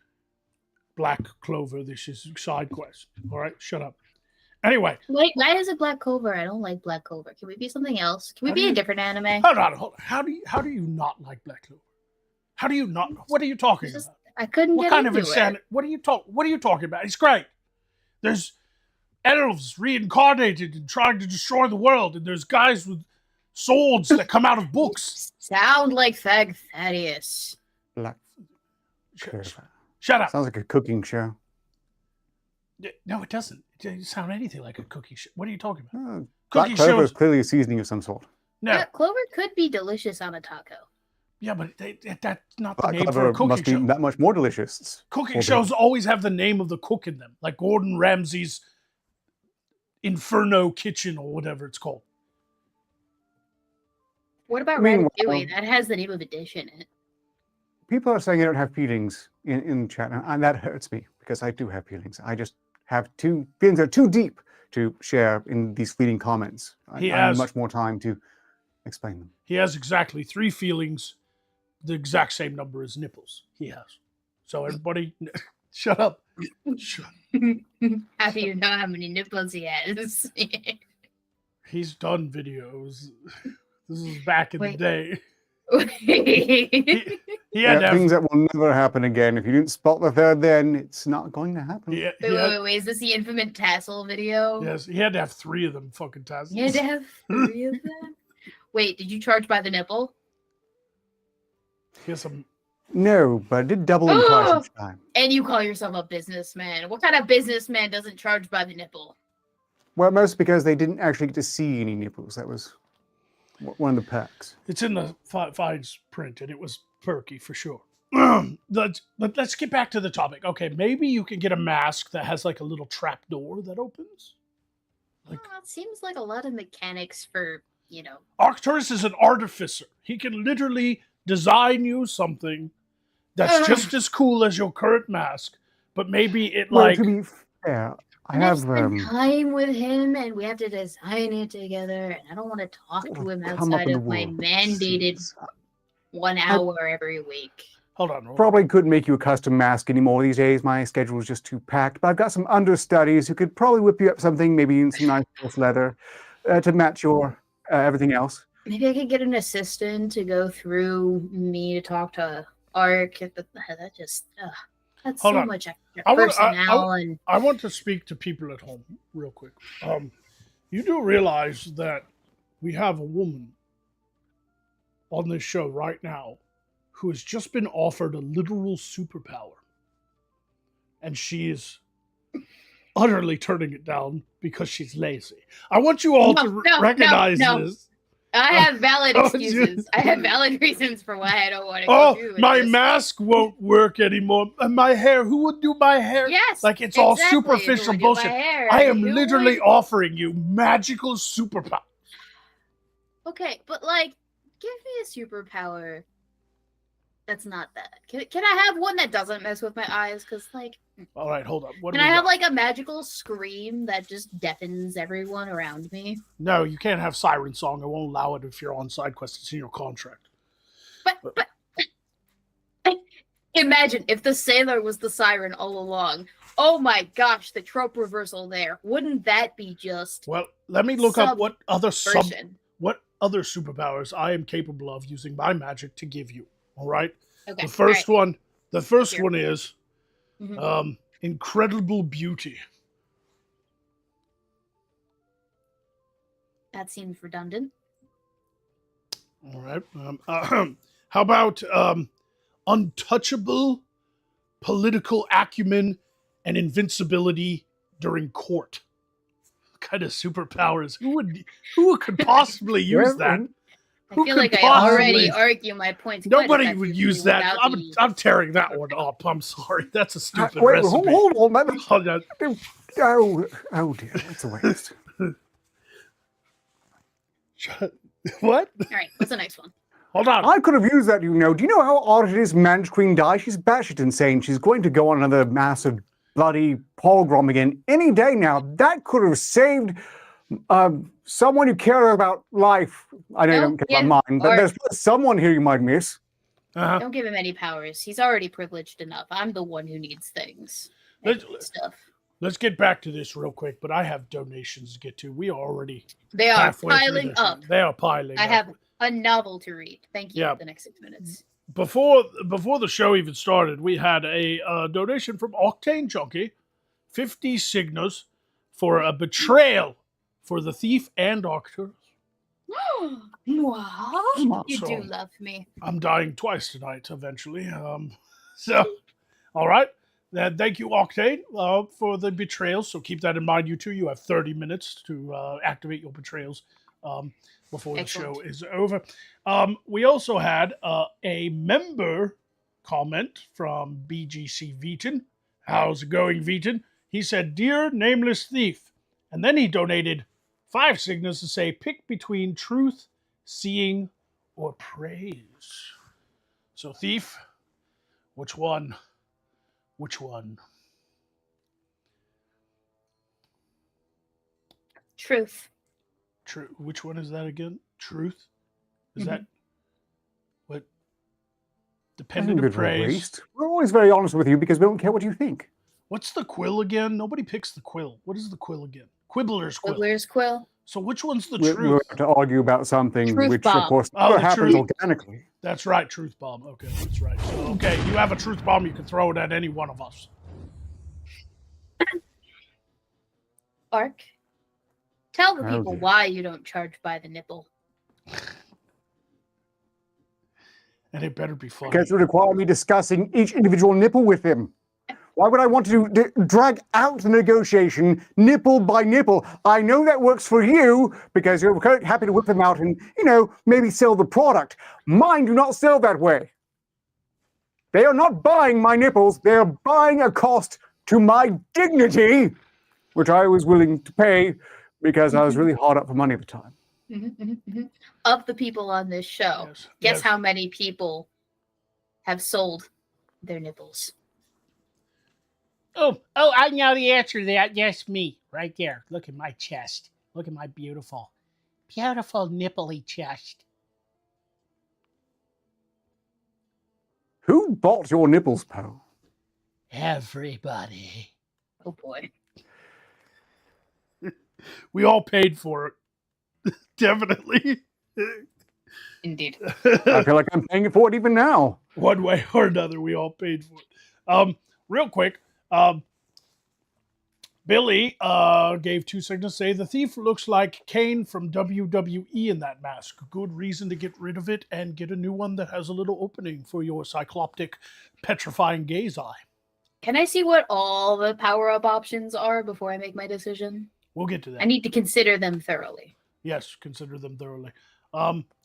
Speaker 1: Black Clover. This is side quest. All right, shut up. Anyway.
Speaker 2: Wait, why is it Black Clover? I don't like Black Clover. Can we be something else? Can we be a different anime?
Speaker 1: Hold on. How do you not like Black Clover? How do you not? What are you talking about?
Speaker 2: I couldn't get into it.
Speaker 1: What are you talking about? It's great. There's elves reincarnated and trying to destroy the world, and there's guys with swords that come out of books.
Speaker 2: Sound like Fag Thaddeus.
Speaker 3: Black.
Speaker 1: Shut up.
Speaker 3: Sounds like a cooking show.
Speaker 1: No, it doesn't. It doesn't sound anything like a cookie show. What are you talking about?
Speaker 3: Black clover is clearly a seasoning of some sort.
Speaker 1: No.
Speaker 2: Yeah, clover could be delicious on a taco.
Speaker 1: Yeah, but that's not the name for a cooking
Speaker 3: must be
Speaker 1: show.
Speaker 3: that much more delicious.
Speaker 1: Cooking shows always have the name of the cook in them, like Gordon Ramsay's Inferno Kitchen or whatever it's called.
Speaker 2: What about Ratatouille? That has the name of a dish in it.
Speaker 3: People are saying I don't have feelings in chat, and that hurts me because I do have feelings. I just have feelings that are too deep to share in these fleeting comments. I need much more time to explain them.
Speaker 1: He has exactly 3 feelings, the exact same number as nipples he has. So everybody, shut up.
Speaker 2: How do you know how many nipples he has?
Speaker 1: He's done videos. This is back in the day. He had
Speaker 3: things that will never happen again. If you didn't spot the third, then it's not going to happen.
Speaker 2: Wait. Is this the infamous tassel video?
Speaker 1: Yes, he had to have 3 of them fucking tassels.
Speaker 2: He had to have 3 of them? Wait, did you charge by the nipple?
Speaker 3: No, but I did double in price each time.
Speaker 2: And you call yourself a businessman. What kind of businessman doesn't charge by the nipple?
Speaker 3: Well, mostly because they didn't actually get to see any nipples. That was one of the perks.
Speaker 1: It's in the fine print, and it was perky for sure. Let's get back to the topic. Okay, maybe you can get a mask that has like a little trap door that opens.
Speaker 2: It seems like a lot of mechanics for,
Speaker 1: Arcturus is an artificer. He can literally design you something that's just as cool as your current mask, but maybe to
Speaker 3: be fair, I have
Speaker 2: spent time with him, and we have to design it together, and I don't want to talk to him outside of my mandated 1 hour every week.
Speaker 1: Hold on.
Speaker 3: Probably couldn't make you a custom mask anymore these days. My schedule is just too packed, but I've got some understudies who could probably whip you up something, maybe in some nice leather, to match your everything else.
Speaker 2: Maybe I could get an assistant to go through me to talk to arc. That just that's
Speaker 1: Hold
Speaker 2: so
Speaker 1: on.
Speaker 2: much extra
Speaker 1: I
Speaker 2: personnel and
Speaker 1: want to speak to people at home real quick. You do realize that we have a woman on this show right now who has just been offered a literal superpower. And she is utterly turning it down because she's lazy. I want you all to recognize this.
Speaker 2: I have valid excuses. I have valid reasons for why I don't want to go through with
Speaker 1: my
Speaker 2: this.
Speaker 1: mask won't work anymore. And my hair, who would do my hair?
Speaker 2: Yes,
Speaker 1: like it's
Speaker 2: exactly.
Speaker 1: all superficial bullshit. I am literally offering you magical superpower.
Speaker 2: Okay, but like, give me a superpower that's not that. Can I have one that doesn't mess with my eyes? Because like,
Speaker 1: all right, hold up.
Speaker 2: Can I have like a magical scream that just deafens everyone around me?
Speaker 1: No, you can't have siren song. I won't allow it if you're on side quest. It's in your contract.
Speaker 2: But imagine if the sailor was the siren all along. Oh my gosh, the trope reversal there. Wouldn't that be just?
Speaker 1: Well, let me look up what other superpowers I am capable of using my magic to give you. All right.
Speaker 2: Okay.
Speaker 1: The first one is
Speaker 2: Mm-hmm.
Speaker 1: Incredible beauty.
Speaker 2: That seems redundant.
Speaker 1: All right. How about untouchable political acumen and invincibility during court? What kind of superpowers? Who could possibly use that?
Speaker 2: I feel like I already argue my points.
Speaker 1: Nobody would use that. I'm tearing that one up. I'm sorry. That's a stupid recipe.
Speaker 3: Hold on, man. Oh dear, that's a waste.
Speaker 1: What?
Speaker 2: All right, what's the next one?
Speaker 1: Hold on.
Speaker 3: I could have used that, you know. Do you know how odd it is Mange Queen dies? She's batshit insane. She's going to go on another massive bloody pogrom again any day now. That could have saved someone you care about life. I know you don't care about mine, but there's someone here you might miss.
Speaker 2: Don't give him any powers. He's already privileged enough. I'm the one who needs things.
Speaker 1: Let's get back to this real quick, but I have donations to get to. We already
Speaker 2: They are piling up.
Speaker 1: They are piling up.
Speaker 2: I have a novel to read. Thank you for the next 6 minutes.
Speaker 1: Before the show even started, we had a donation from Octane Junkie, 50 Signas for a betrayal for the thief and Arcturus.
Speaker 2: Wow. You do love me.
Speaker 1: I'm dying twice tonight, eventually. So, all right. Thank you, Octane, for the betrayals. So keep that in mind, you two. You have 30 minutes to activate your betrayals before the show is over. We also had a member comment from BGC Veton. How's it going, Veton? He said, "Dear Nameless Thief." And then he donated 5 Signas to say, pick between truth, seeing, or praise. So, Thief, which one? Which one?
Speaker 2: Truth.
Speaker 1: Which one is that again? Truth? Is that what? The Pendant of Praise.
Speaker 3: We're always very honest with you because we don't care what you think.
Speaker 1: What's the quill again? Nobody picks the quill. What is the quill again? Quibblers Quill.
Speaker 2: Quibblers Quill.
Speaker 1: So which one's the
Speaker 3: truth? We'll have to argue about something which, of course, happens organically.
Speaker 1: That's right, truth bomb. Okay, that's right. So, okay, you have a truth bomb, you can throw it at any one of us.
Speaker 2: Ark, tell the people why you don't charge by the nipple.
Speaker 1: And it better be funny.
Speaker 3: Because it would require me discussing each individual nipple with him. Why would I want to drag out the negotiation nipple by nipple? I know that works for you because you're quite happy to whip them out and, you know, maybe sell the product. Mine do not sell that way. They are not buying my nipples. They are buying a cost to my dignity, which I was willing to pay because I was really hard up for money at the time.
Speaker 2: Of the people on this show, guess how many people have sold their nipples?
Speaker 4: Oh, I know the answer to that. Yes, me. Right there. Look at my chest. Look at my beautiful nippley chest.
Speaker 3: Who bought your nipples, Poe?
Speaker 4: Everybody.
Speaker 2: Oh, boy.
Speaker 1: We all paid for it. Definitely.
Speaker 2: Indeed.
Speaker 3: I feel like I'm paying for it even now.
Speaker 1: One way or another, we all paid for it. Real quick, Billy gave 2 seconds to say the thief looks like Kane from WWE in that mask. Good reason to get rid of it and get a new one that has a little opening for your cycloptic, petrifying gaze eye.
Speaker 2: Can I see what all the power-up options are before I make my decision?
Speaker 1: We'll get to that.
Speaker 2: I need to consider them thoroughly.
Speaker 1: Yes, consider them thoroughly.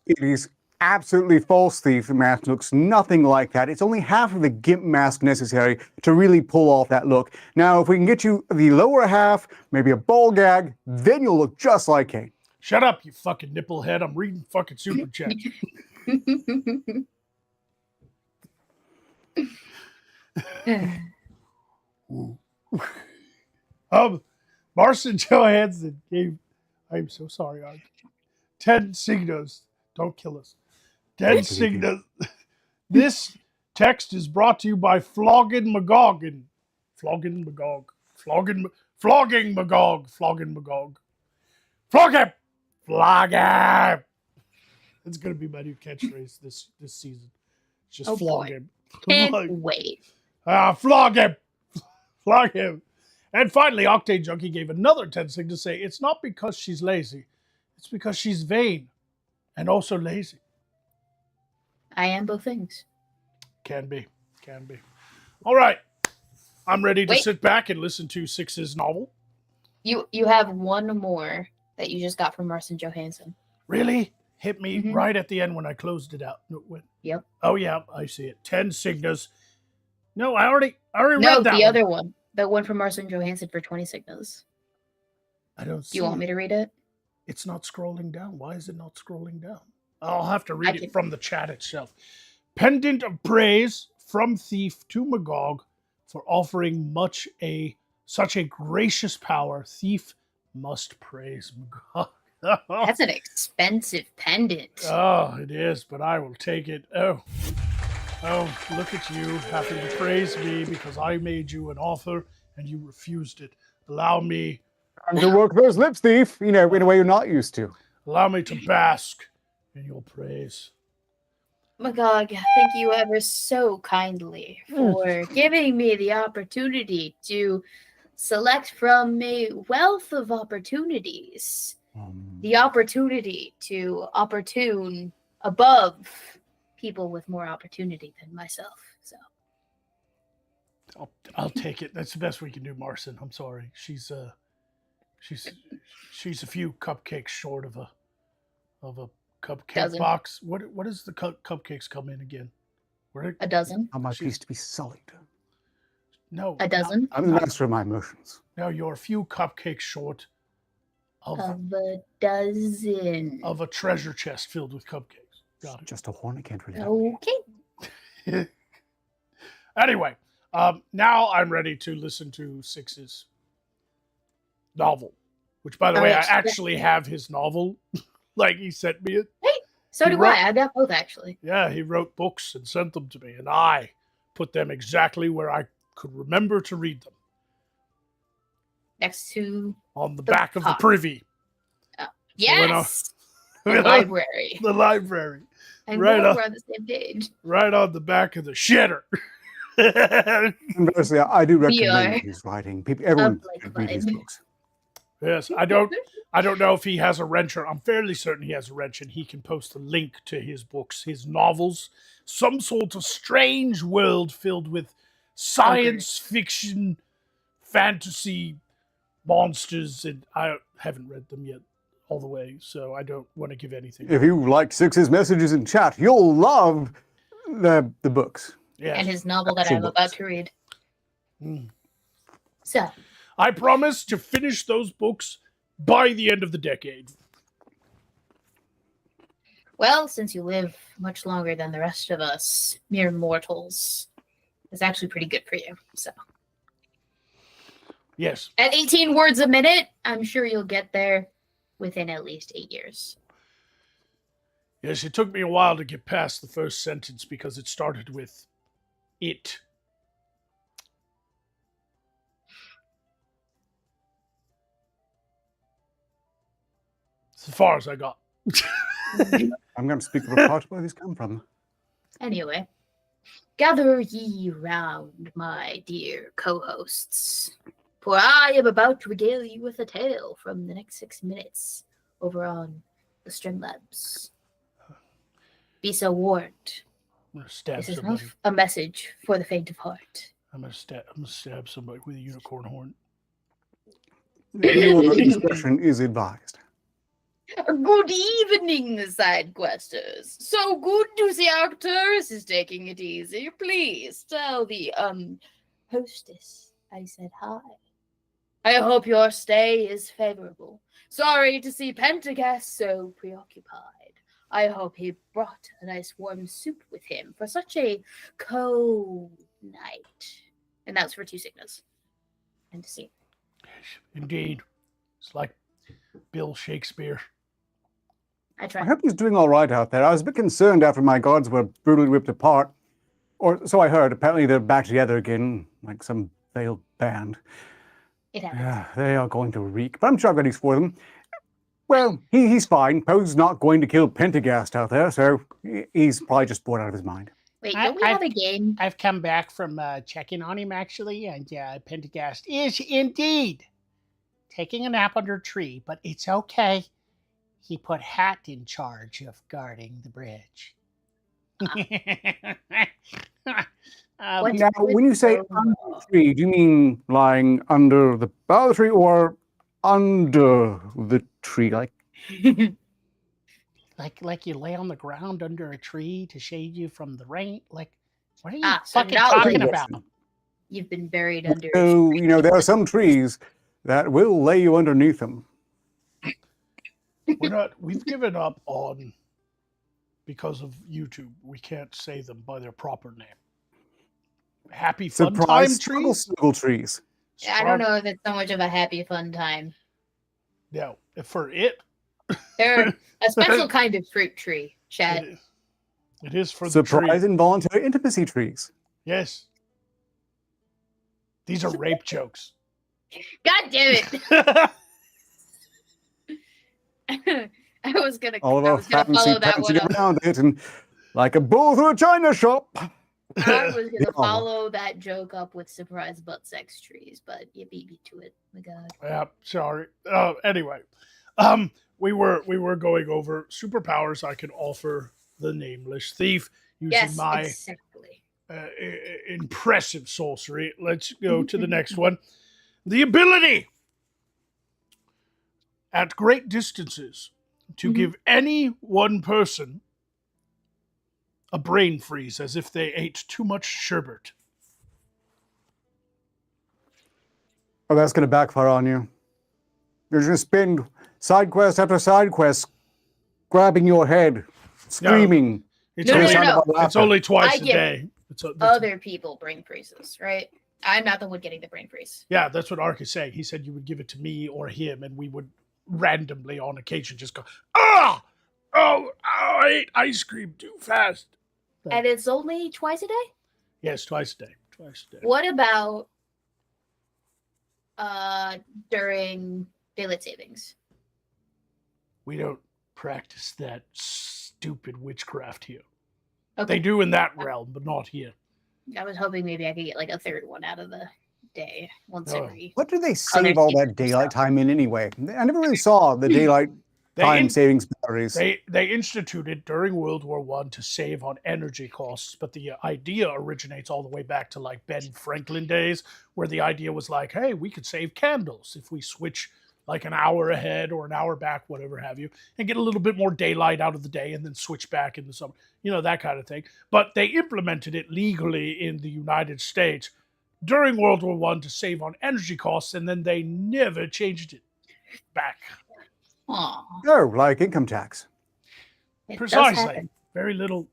Speaker 3: It is absolutely false, Thief. The mask looks nothing like that. It's only half of the gimp mask necessary to really pull off that look. Now, if we can get you the lower half, maybe a ball gag, then you'll look just like Kane.
Speaker 1: Shut up, you fucking nipple head. I'm reading fucking super chat. Marcin Johansson gave, I'm so sorry, 10 signos. Don't kill us. 10 signos. This text is brought to you by Flogging Magog. Flogging Magog. Flogging Magog. Flogging Magog. Flog him! Flog him! It's going to be my new catchphrase this season. Just flog him.
Speaker 2: Can't wait.
Speaker 1: Flog him! Flog him! And finally, Octane Junkie gave another 10 sig to say, it's not because she's lazy. It's because she's vain and also lazy.
Speaker 2: I am both things.
Speaker 1: Can be. Can be. All right. I'm ready to sit back and listen to Six's novel.
Speaker 2: You have one more that you just got from Marcin Johansson.
Speaker 1: Really? Hit me right at the end when I closed it out.
Speaker 2: Yep.
Speaker 1: Oh, yeah. I see it. 10 signas. No, I already read that
Speaker 2: No,
Speaker 1: the
Speaker 2: other one. The one from Marcin Johansson for 20 signas.
Speaker 1: I don't see
Speaker 2: Do you want me to read it?
Speaker 1: It's not scrolling down. Why is it not scrolling down? I'll have to read it from the chat itself. Pendant of Praise from Thief to Magog for offering such a gracious power. Thief must praise Magog.
Speaker 2: That's an expensive pendant.
Speaker 1: Oh, it is, but I will take it. Oh, look at you having to praise me because I made you an offer and you refused it. Allow me
Speaker 3: to work those lips, Thief, in a way you're not used to.
Speaker 1: Allow me to bask in your praise.
Speaker 2: Magog, thank you ever so kindly for giving me the opportunity to select from a wealth of opportunities. The opportunity to opportune above people with more opportunity than myself. So
Speaker 1: I'll take it. That's the best we can do, Marcin. I'm sorry. She's a few cupcakes short of a cupcake box. What does the cupcakes come in again?
Speaker 2: A dozen.
Speaker 3: How much used to be sullied?
Speaker 1: No.
Speaker 2: A dozen.
Speaker 3: I'm the master of my emotions.
Speaker 1: No, you're a few cupcakes short
Speaker 2: of a dozen.
Speaker 1: Of a treasure chest filled with cupcakes. Got it.
Speaker 3: Just a horn. I can't really.
Speaker 2: Okay.
Speaker 1: Anyway, now I'm ready to listen to Six's novel, which, by the way, I actually have his novel. Like, he sent me it.
Speaker 2: Hey, so do I. I got both, actually.
Speaker 1: Yeah, he wrote books and sent them to me, and I put them exactly where I could remember to read them.
Speaker 2: Next to
Speaker 1: on the back of the privy.
Speaker 2: Yes! The library.
Speaker 1: The library.
Speaker 2: And we're on the same page.
Speaker 1: Right on the back of the shitter.
Speaker 3: Honestly, I do recommend his writing. Everyone should read his books.
Speaker 1: Yes, I don't know if he has a wrench, or I'm fairly certain he has a wrench, and he can post a link to his books, his novels, some sort of strange world filled with science fiction, fantasy, monsters, and I haven't read them yet all the way, so I don't want to give anything.
Speaker 3: If you like Six's messages in chat, you'll love the books.
Speaker 2: Yes. And his novel that I'm about to read. So
Speaker 1: I promise to finish those books by the end of the decade.
Speaker 2: Well, since you live much longer than the rest of us, mere mortals, it's actually pretty good for you. So
Speaker 1: yes.
Speaker 2: At 18 words a minute, I'm sure you'll get there within at least 8 years.
Speaker 1: Yes, it took me a while to get past the first sentence because it started with it. As far as I got.
Speaker 3: I'm going to speak of a part where these come from.
Speaker 2: Anyway, gather ye round, my dear co-hosts, for I am about to regale you with a tale from the next 6 minutes over on the Streamlabs. Be so warned.
Speaker 1: I'm gonna stab
Speaker 2: This is
Speaker 1: somebody.
Speaker 2: not a message for the faint of heart.
Speaker 1: I'm gonna stab somebody with a unicorn horn.
Speaker 3: Your discretion is advised.
Speaker 2: Good evening, side questers. So good to see Arcturus is taking it easy. Please tell the hostess I said hi. I hope your stay is favorable. Sorry to see Pentagast so preoccupied. I hope he brought a nice warm soup with him for such a cold night. And that's for 2 Sigmas. And to see.
Speaker 1: Indeed. It's like Bill Shakespeare.
Speaker 2: I tried.
Speaker 3: I hope he's doing all right out there. I was a bit concerned after my gods were brutally ripped apart. Or so I heard. Apparently they're back together again, like some failed band.
Speaker 2: It happens.
Speaker 3: Yeah, they are going to reek. But I'm sure I've got use for them. Well, he's fine. Poe's not going to kill Pentagast out there, so he's probably just bored out of his mind.
Speaker 2: Wait, don't we have a game?
Speaker 4: I've come back from checking on him, actually, and Pentagast is indeed taking a nap under a tree, but it's okay. He put Hat in charge of guarding the bridge.
Speaker 3: Now, when you say under the tree, do you mean lying under the bough of the tree or under the tree?
Speaker 4: Like you lay on the ground under a tree to shade you from the rain? Like, what are you
Speaker 2: so
Speaker 4: fucking
Speaker 2: not
Speaker 4: talking
Speaker 2: like-
Speaker 4: about?
Speaker 2: You've been buried under.
Speaker 3: So, there are some trees that will lay you underneath them.
Speaker 1: We've given up on, because of YouTube, we can't say them by their proper name. Happy Fun Time trees?
Speaker 3: Snuggle trees.
Speaker 2: I don't know if it's so much of a happy fun time.
Speaker 1: No, for it.
Speaker 2: They're a special kind of fruit tree, Chad.
Speaker 1: It is for the tree.
Speaker 3: Surprise involuntary intimacy trees.
Speaker 1: Yes. These are rape jokes.
Speaker 2: God damn it! I was gonna follow that one up.
Speaker 3: Around it and like a bull through a china shop.
Speaker 2: I was gonna follow that joke up with surprise butt sex trees, but you beat me to it. My God.
Speaker 1: Yeah, sorry. Anyway, we were going over superpowers I can offer the nameless thief using my
Speaker 2: exactly.
Speaker 1: Impressive sorcery. Let's go to the next one. The ability at great distances to give any one person a brain freeze as if they ate too much sherbet.
Speaker 3: Oh, that's going to backfire on you. You're just going to spend side quest after side quest grabbing your head, screaming.
Speaker 2: No.
Speaker 1: It's only twice a day.
Speaker 2: Other people brain freezes, right? I'm not the one getting the brain freeze.
Speaker 1: Yeah, that's what Ark is saying. He said you would give it to me or him, and we would randomly on occasion just go, oh, I ate ice cream too fast.
Speaker 2: And it's only twice a day?
Speaker 1: Yes, twice a day.
Speaker 2: What about during daylight savings?
Speaker 1: We don't practice that stupid witchcraft here.
Speaker 2: Okay.
Speaker 1: They do in that realm, but not here.
Speaker 2: I was hoping maybe I could get like a third one out of the day once every.
Speaker 3: What do they save all that daylight time in anyway? I never really saw the daylight time savings batteries.
Speaker 1: They instituted during World War I to save on energy costs, but the idea originates all the way back to like Ben Franklin days, where the idea was like, hey, we could save candles if we switch like an hour ahead or an hour back, whatever have you, and get a little bit more daylight out of the day and then switch back in the summer, that kind of thing. But they implemented it legally in the United States during World War I to save on energy costs, and then they never changed it back.
Speaker 2: Aww.
Speaker 3: Oh, like income tax.
Speaker 1: Precisely. Very little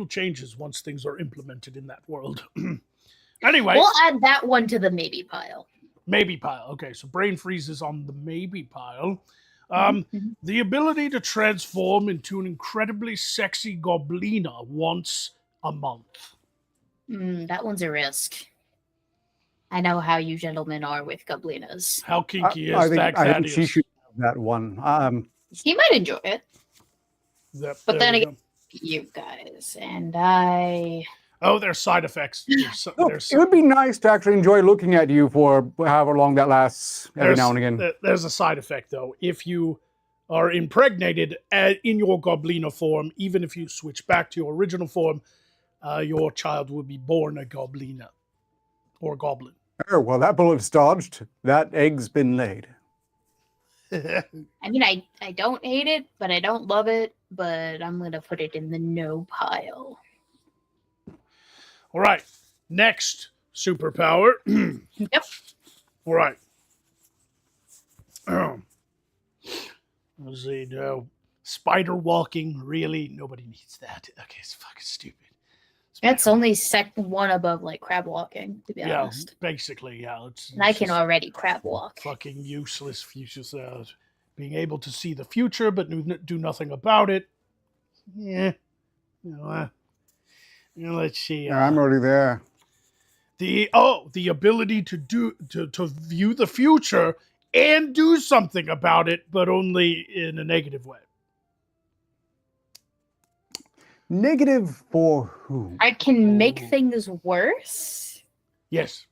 Speaker 1: changes once things are implemented in that world. Anyway.
Speaker 2: We'll add that one to the maybe pile.
Speaker 1: Maybe pile. Okay, so brain freeze is on the maybe pile. The ability to transform into an incredibly sexy goblina once a month.
Speaker 2: That one's a risk. I know how you gentlemen are with goblinas.
Speaker 1: How kinky is
Speaker 3: I
Speaker 1: that?
Speaker 3: think she should have that one.
Speaker 2: He might enjoy it. But then again, you guys and I.
Speaker 1: Oh, there's side effects.
Speaker 3: It would be nice to actually enjoy looking at you for however long that lasts every now and again.
Speaker 1: There's a side effect, though. If you are impregnated in your goblina form, even if you switch back to your original form, your child will be born a goblina or goblin.
Speaker 3: Oh, well, that bullet's dodged. That egg's been laid.
Speaker 2: I mean, I don't hate it, but I don't love it, but I'm going to put it in the no pile.
Speaker 1: All right. Next superpower.
Speaker 2: Yep.
Speaker 1: All right. Let's see. No. Spider walking. Really? Nobody needs that. Okay, it's fucking stupid.
Speaker 2: That's only second one above like crab walking, to be honest.
Speaker 1: Basically, yeah.
Speaker 2: And I can already crab walk.
Speaker 1: Fucking useless future. Being able to see the future but do nothing about it. Yeah. Let's see.
Speaker 3: Yeah, I'm already there.
Speaker 1: The ability to view the future and do something about it, but only in a negative way.
Speaker 3: Negative for who?
Speaker 2: I can make things worse.
Speaker 1: Yes.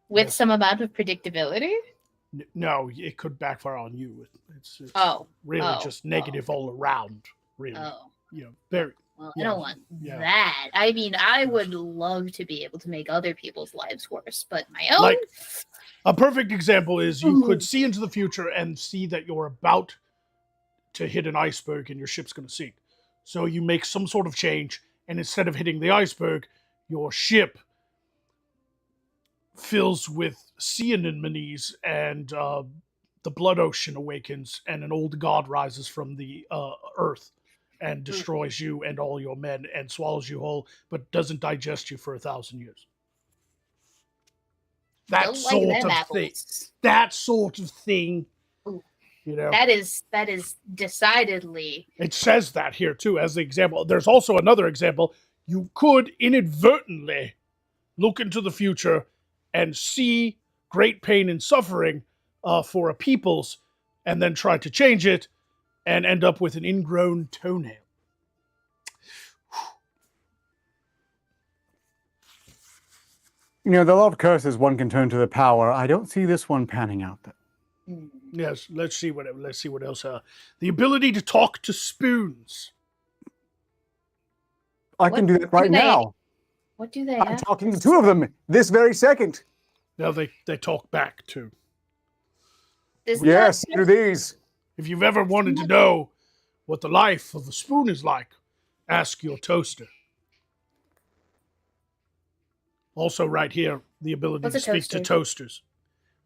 Speaker 2: With some amount of predictability.
Speaker 1: No, it could backfire on you. It's really just negative all around. Really. Very.
Speaker 2: Well, I don't want that. I mean, I would love to be able to make other people's lives worse, but my own.
Speaker 1: Like, a perfect example is you could see into the future and see that you're about to hit an iceberg and your ship's going to sink. So you make some sort of change, and instead of hitting the iceberg, your ship fills with sea anemones, and the blood ocean awakens, and an old god rises from the earth and destroys you and all your men and swallows you whole, but doesn't digest you for 1,000 years. That sort of thing.
Speaker 2: That is decidedly.
Speaker 1: It says that here too as the example. There's also another example. You could inadvertently look into the future and see great pain and suffering for a people's, and then try to change it and end up with an ingrown toenail.
Speaker 3: There are a lot of curses one can turn to the power. I don't see this one panning out though.
Speaker 1: Yes, let's see what else. The ability to talk to spoons.
Speaker 3: I can do that right now.
Speaker 2: What do they
Speaker 3: I'm
Speaker 2: have?
Speaker 3: talking to two of them this very second.
Speaker 1: No, they talk back too.
Speaker 3: Yes, through these.
Speaker 1: If you've ever wanted to know what the life of a spoon is like, ask your toaster. Also right here, the ability to speak to toasters.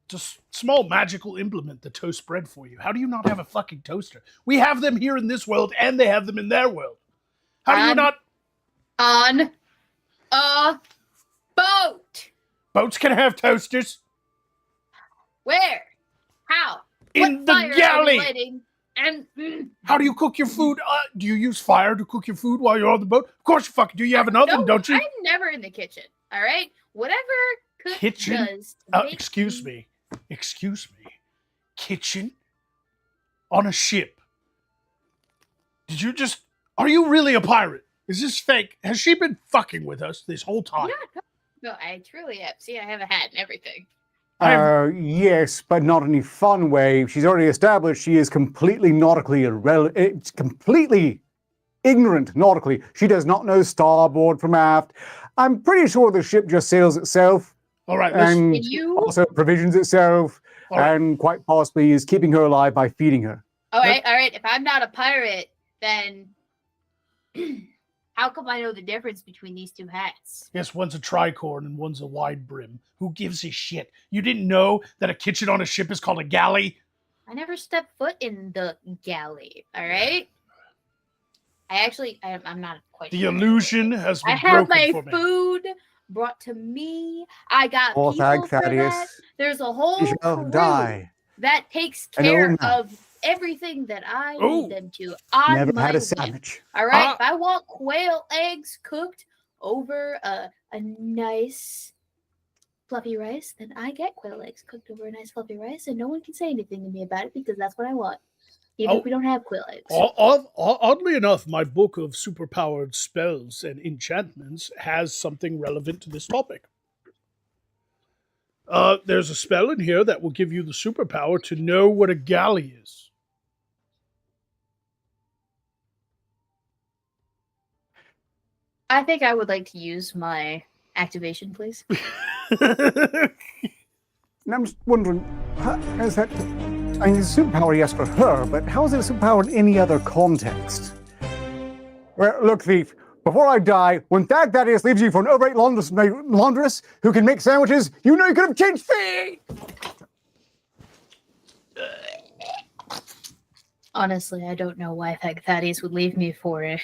Speaker 1: It's a small magical implement that toasts bread for you. How do you not have a fucking toaster? We have them here in this world, and they have them in their world. How do you not...
Speaker 2: On a boat.
Speaker 1: Boats can have toasters.
Speaker 2: Where? How?
Speaker 1: In the galley.
Speaker 2: And
Speaker 1: how do you cook your food? Do you use fire to cook your food while you're on the boat? Of course you fucking do. You have an oven, don't you?
Speaker 2: I'm never in the kitchen. All right? Whatever
Speaker 1: kitchen
Speaker 2: does.
Speaker 1: Excuse me. Kitchen on a ship. Are you really a pirate? Is this fake? Has she been fucking with us this whole time?
Speaker 2: No, I truly have. See, I have a hat and everything.
Speaker 3: Yes, but not in a fun way. She's already established she is completely nautically irrelevant. Completely ignorant nautically. She does not know starboard from aft. I'm pretty sure the ship just sails itself.
Speaker 1: All right.
Speaker 3: And also provisions itself.
Speaker 1: Right.
Speaker 3: And quite possibly is keeping her alive by feeding her.
Speaker 2: All right. If I'm not a pirate, then how come I know the difference between these two hats?
Speaker 1: Yes, one's a tricorn and one's a wide brim. Who gives a shit? You didn't know that a kitchen on a ship is called a galley?
Speaker 2: I never stepped foot in the galley, all right? I'm not quite
Speaker 1: The illusion has been
Speaker 2: broken
Speaker 1: for me.
Speaker 2: I have my food brought to me. I got people for that. There's a whole crew that takes care of everything that I need them to on
Speaker 3: Never
Speaker 2: my
Speaker 3: had a
Speaker 2: whim.
Speaker 3: sandwich.
Speaker 2: All right, if I want quail eggs cooked over a nice fluffy rice, then I get quail eggs cooked over a nice fluffy rice, and no one can say anything to me about it because that's what I want. Even if we don't have quill eggs.
Speaker 1: Oddly enough, my book of superpowered spells and enchantments has something relevant to this topic. There's a spell in here that will give you the superpower to know what a galley is.
Speaker 2: I think I would like to use my activation, please.
Speaker 3: And I'm just wondering, how is that? I mean, it's a superpower, yes, for her, but how is it a superpower in any other context? Well, look, Thief, before I die, when Thaddeus leaves you for an overweight laundress who can make sandwiches, you know you could have changed fate!
Speaker 2: Honestly, I don't know why Thaddeus would leave me for a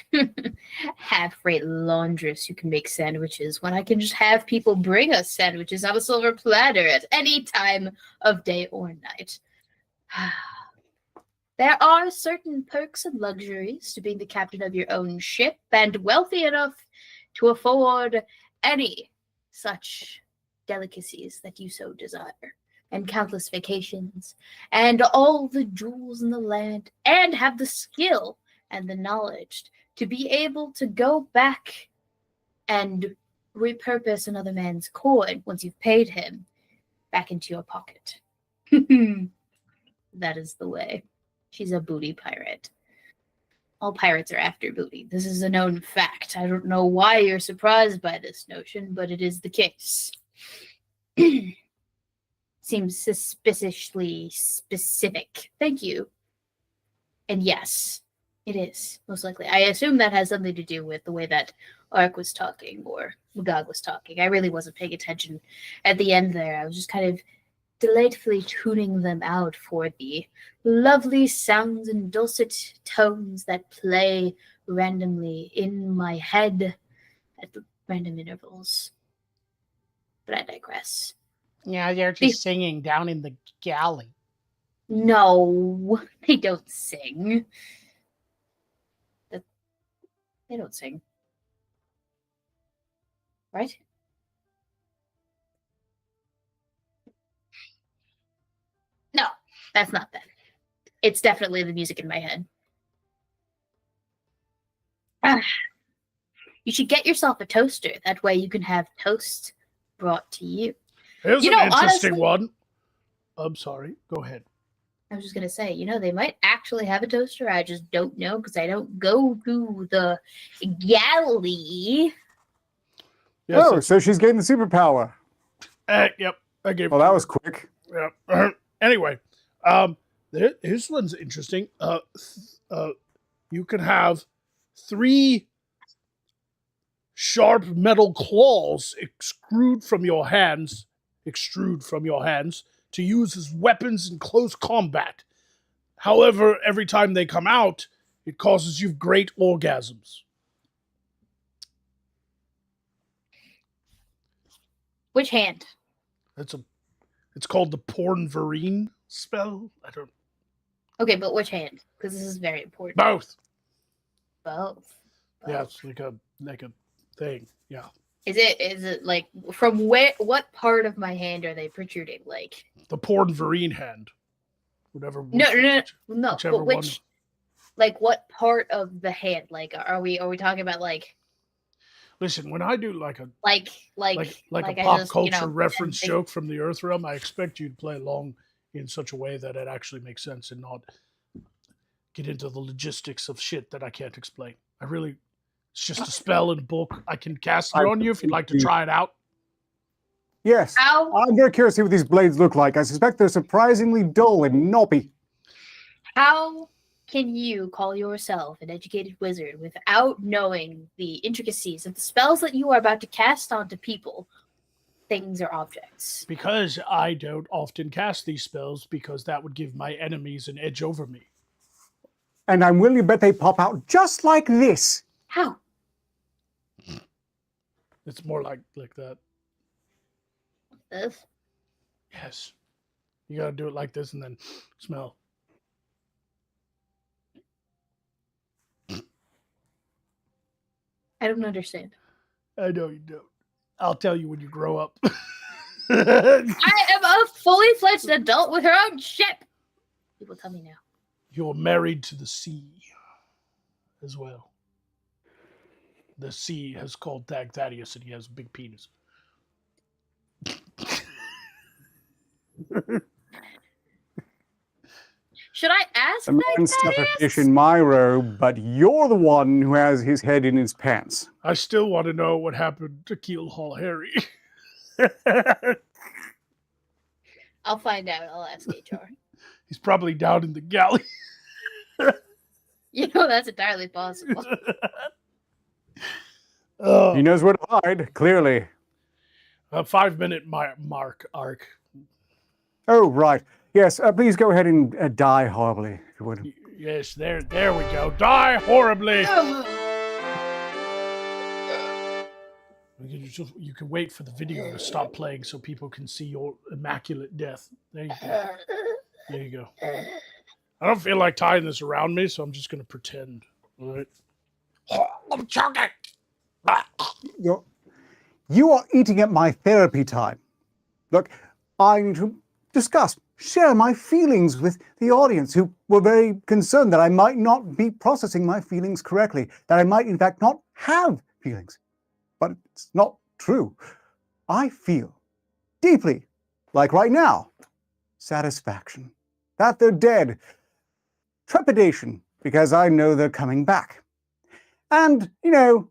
Speaker 2: half-rate laundress who can make sandwiches when I can just have people bring us sandwiches on a silver platter at any time of day or night. There are certain perks and luxuries to being the captain of your own ship and wealthy enough to afford any such delicacies that you so desire. And countless vacations, and all the jewels in the land, and have the skill and the knowledge to be able to go back and repurpose another man's coin once you've paid him back into your pocket. That is the way. She's a booty pirate. All pirates are after booty. This is a known fact. I don't know why you're surprised by this notion, but it is the case. Seems suspiciously specific. Thank you. And yes, it is, most likely. I assume that has something to do with the way that Ark was talking, or Magog was talking. I really wasn't paying attention at the end there. I was just kind of delightfully tuning them out for the lovely sounds and dulcet tones that play randomly in my head at random intervals. But I digress.
Speaker 4: Yeah, they're just singing down in the galley.
Speaker 2: No, they don't sing. They don't sing. Right? No, that's not them. It's definitely the music in my head. You should get yourself a toaster. That way you can have toast brought to you.
Speaker 1: Here's an interesting one. I'm sorry. Go ahead.
Speaker 2: I was just going to say, they might actually have a toaster. I just don't know because I don't go to the galley.
Speaker 3: Yes, oh, so she's getting the superpower.
Speaker 1: Yep. I gave
Speaker 3: well, that was quick.
Speaker 1: Yep. Anyway, this one's interesting. You can have 3 sharp metal claws extrude from your hands to use as weapons in close combat. However, every time they come out, it causes you great orgasms.
Speaker 2: Which hand?
Speaker 1: It's called the Pornverine spell. I don't.
Speaker 2: Okay, but which hand? Because this is very important.
Speaker 1: Both.
Speaker 2: Both.
Speaker 1: Yeah, it's like a thing. Yeah.
Speaker 2: Is it like from what part of my hand are they protruding? Like
Speaker 1: the Pornverine hand. Whatever.
Speaker 2: No. But which
Speaker 1: one.
Speaker 2: Like what part of the hand? Like are we talking about like?
Speaker 1: Listen, when I do like a
Speaker 2: pop
Speaker 1: culture reference joke from the Earth realm, I expect you to play along in such a way that it actually makes sense and not get into the logistics of shit that I can't explain. It's just a spell and book. I can cast it on you if you'd like to try it out.
Speaker 3: Yes. Ow. I'm very curious to see what these blades look like. I suspect they're surprisingly dull and knoppy.
Speaker 2: How can you call yourself an educated wizard without knowing the intricacies of the spells that you are about to cast onto people, things, or objects?
Speaker 1: Because I don't often cast these spells because that would give my enemies an edge over me.
Speaker 3: And I'm willing to bet they pop out just like this.
Speaker 2: How?
Speaker 1: It's more like that.
Speaker 2: This?
Speaker 1: Yes. You gotta do it like this and then smell.
Speaker 2: I don't understand.
Speaker 1: I know you don't. I'll tell you when you grow up.
Speaker 2: I am a fully fledged adult with her own ship. People tell me now.
Speaker 1: you're married to the sea as well. The sea has called Thaddeus, and he has a big penis.
Speaker 2: Should I ask
Speaker 3: A man's
Speaker 2: Thaddeus?
Speaker 3: suffocation in my robe, but you're the one who has his head in his pants.
Speaker 1: I still want to know what happened to Keel Hall Harry.
Speaker 2: I'll find out. I'll ask HR.
Speaker 1: He's probably down in the galley.
Speaker 2: You know, that's entirely possible.
Speaker 3: He knows where to hide, clearly.
Speaker 1: A 5-minute mark arc.
Speaker 3: Oh, right. Yes, please go ahead and die horribly, if you would.
Speaker 1: Yes, there we go. Die horribly. You can wait for the video to stop playing so people can see your immaculate death. There you go. There you go. I don't feel like tying this around me, so I'm just going to pretend. All right. I'm choking.
Speaker 3: You are eating at my therapy time. Look, I need to discuss, share my feelings with the audience who were very concerned that I might not be processing my feelings correctly, that I might in fact not have feelings. But it's not true. I feel deeply, like right now, satisfaction that they're dead, trepidation because I know they're coming back, and, you know,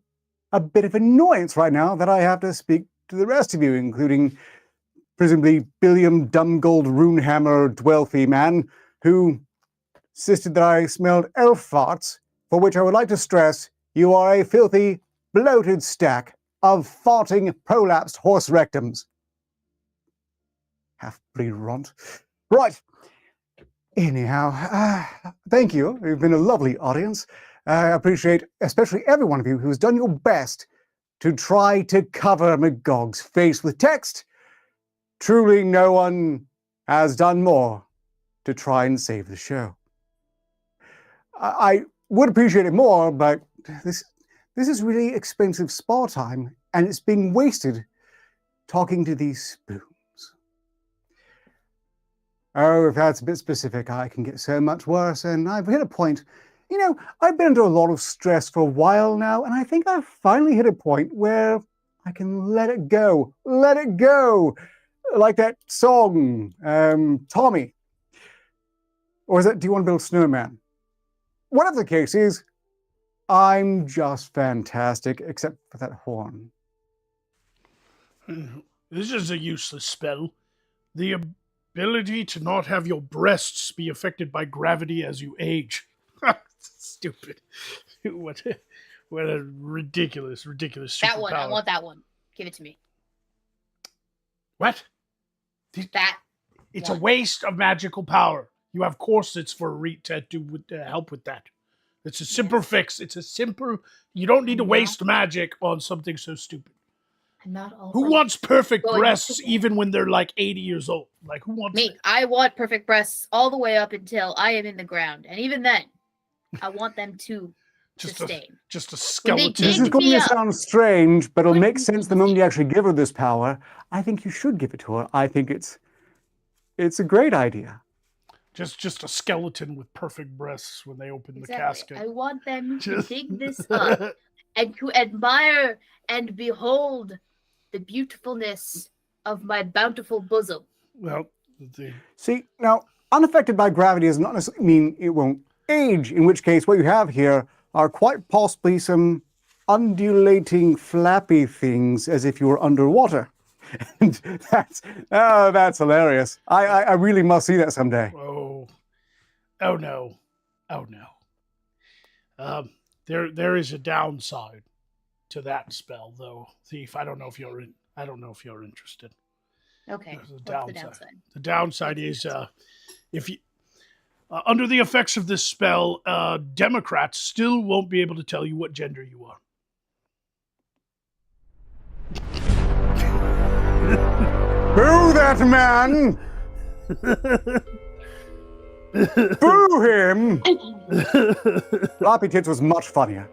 Speaker 3: a bit of annoyance right now that I have to speak to the rest of you, including presumably Billiam Dumgold Runehammer Dwelfy man, who insisted that I smelled elf farts, for which I would like to stress you are a filthy, bloated stack of farting, prolapsed horse rectums. Half-breed runt. Right. Anyhow, thank you. You've been a lovely audience. I appreciate especially every one of you who's done your best to try to cover Magog's face with text. Truly no one has done more to try and save the show. I would appreciate it more, but this is really expensive spa time, and it's being wasted talking to these spoons. Oh, if that's a bit specific, I can get so much worse, and I've hit a point. You know, I've been under a lot of stress for a while now, and I think I've finally hit a point where I can let it go. Let it go! Like that song, Tommy. Or is that Do You Want to Build a Snowman? Whatever the case is, I'm just fantastic, except for that horn.
Speaker 1: This is a useless spell. The ability to not have your breasts be affected by gravity as you age. Stupid. What a ridiculous superpower.
Speaker 2: That one. I want that one. Give it to me.
Speaker 1: What?
Speaker 2: That.
Speaker 1: It's a waste of magical power. You have corsets for to help with that. It's a simple fix. It's a simple. You don't need to waste magic on something so stupid.
Speaker 2: I'm not all.
Speaker 1: Who wants perfect breasts even when they're like 80 years old? Like, who wants
Speaker 2: me?
Speaker 1: That?
Speaker 2: I want perfect breasts all the way up until I am in the ground, and even then, I want them to sustain.
Speaker 1: Just a skeleton.
Speaker 3: This is going to sound strange, but it'll make sense the moment you actually give her this power. I think you should give it to her. I think it's a great idea.
Speaker 1: Just a skeleton with perfect breasts when they open the casket.
Speaker 2: I want them to dig this up and to admire and behold the beautifulness of my bountiful bosom.
Speaker 1: Well,
Speaker 3: see, now, unaffected by gravity does not necessarily mean it won't age, in which case what you have here are quite possibly some undulating flappy things as if you were underwater. And that's hilarious. I really must see that someday.
Speaker 1: Oh no. There is a downside to that spell, though, Thief. I don't know if you're interested.
Speaker 2: Okay.
Speaker 1: What's the
Speaker 2: downside?
Speaker 1: The downside is if you under the effects of this spell, Democrats still won't be able to tell you what gender you are.
Speaker 3: Boo that man! Boo him! Floppy Tits was much funnier.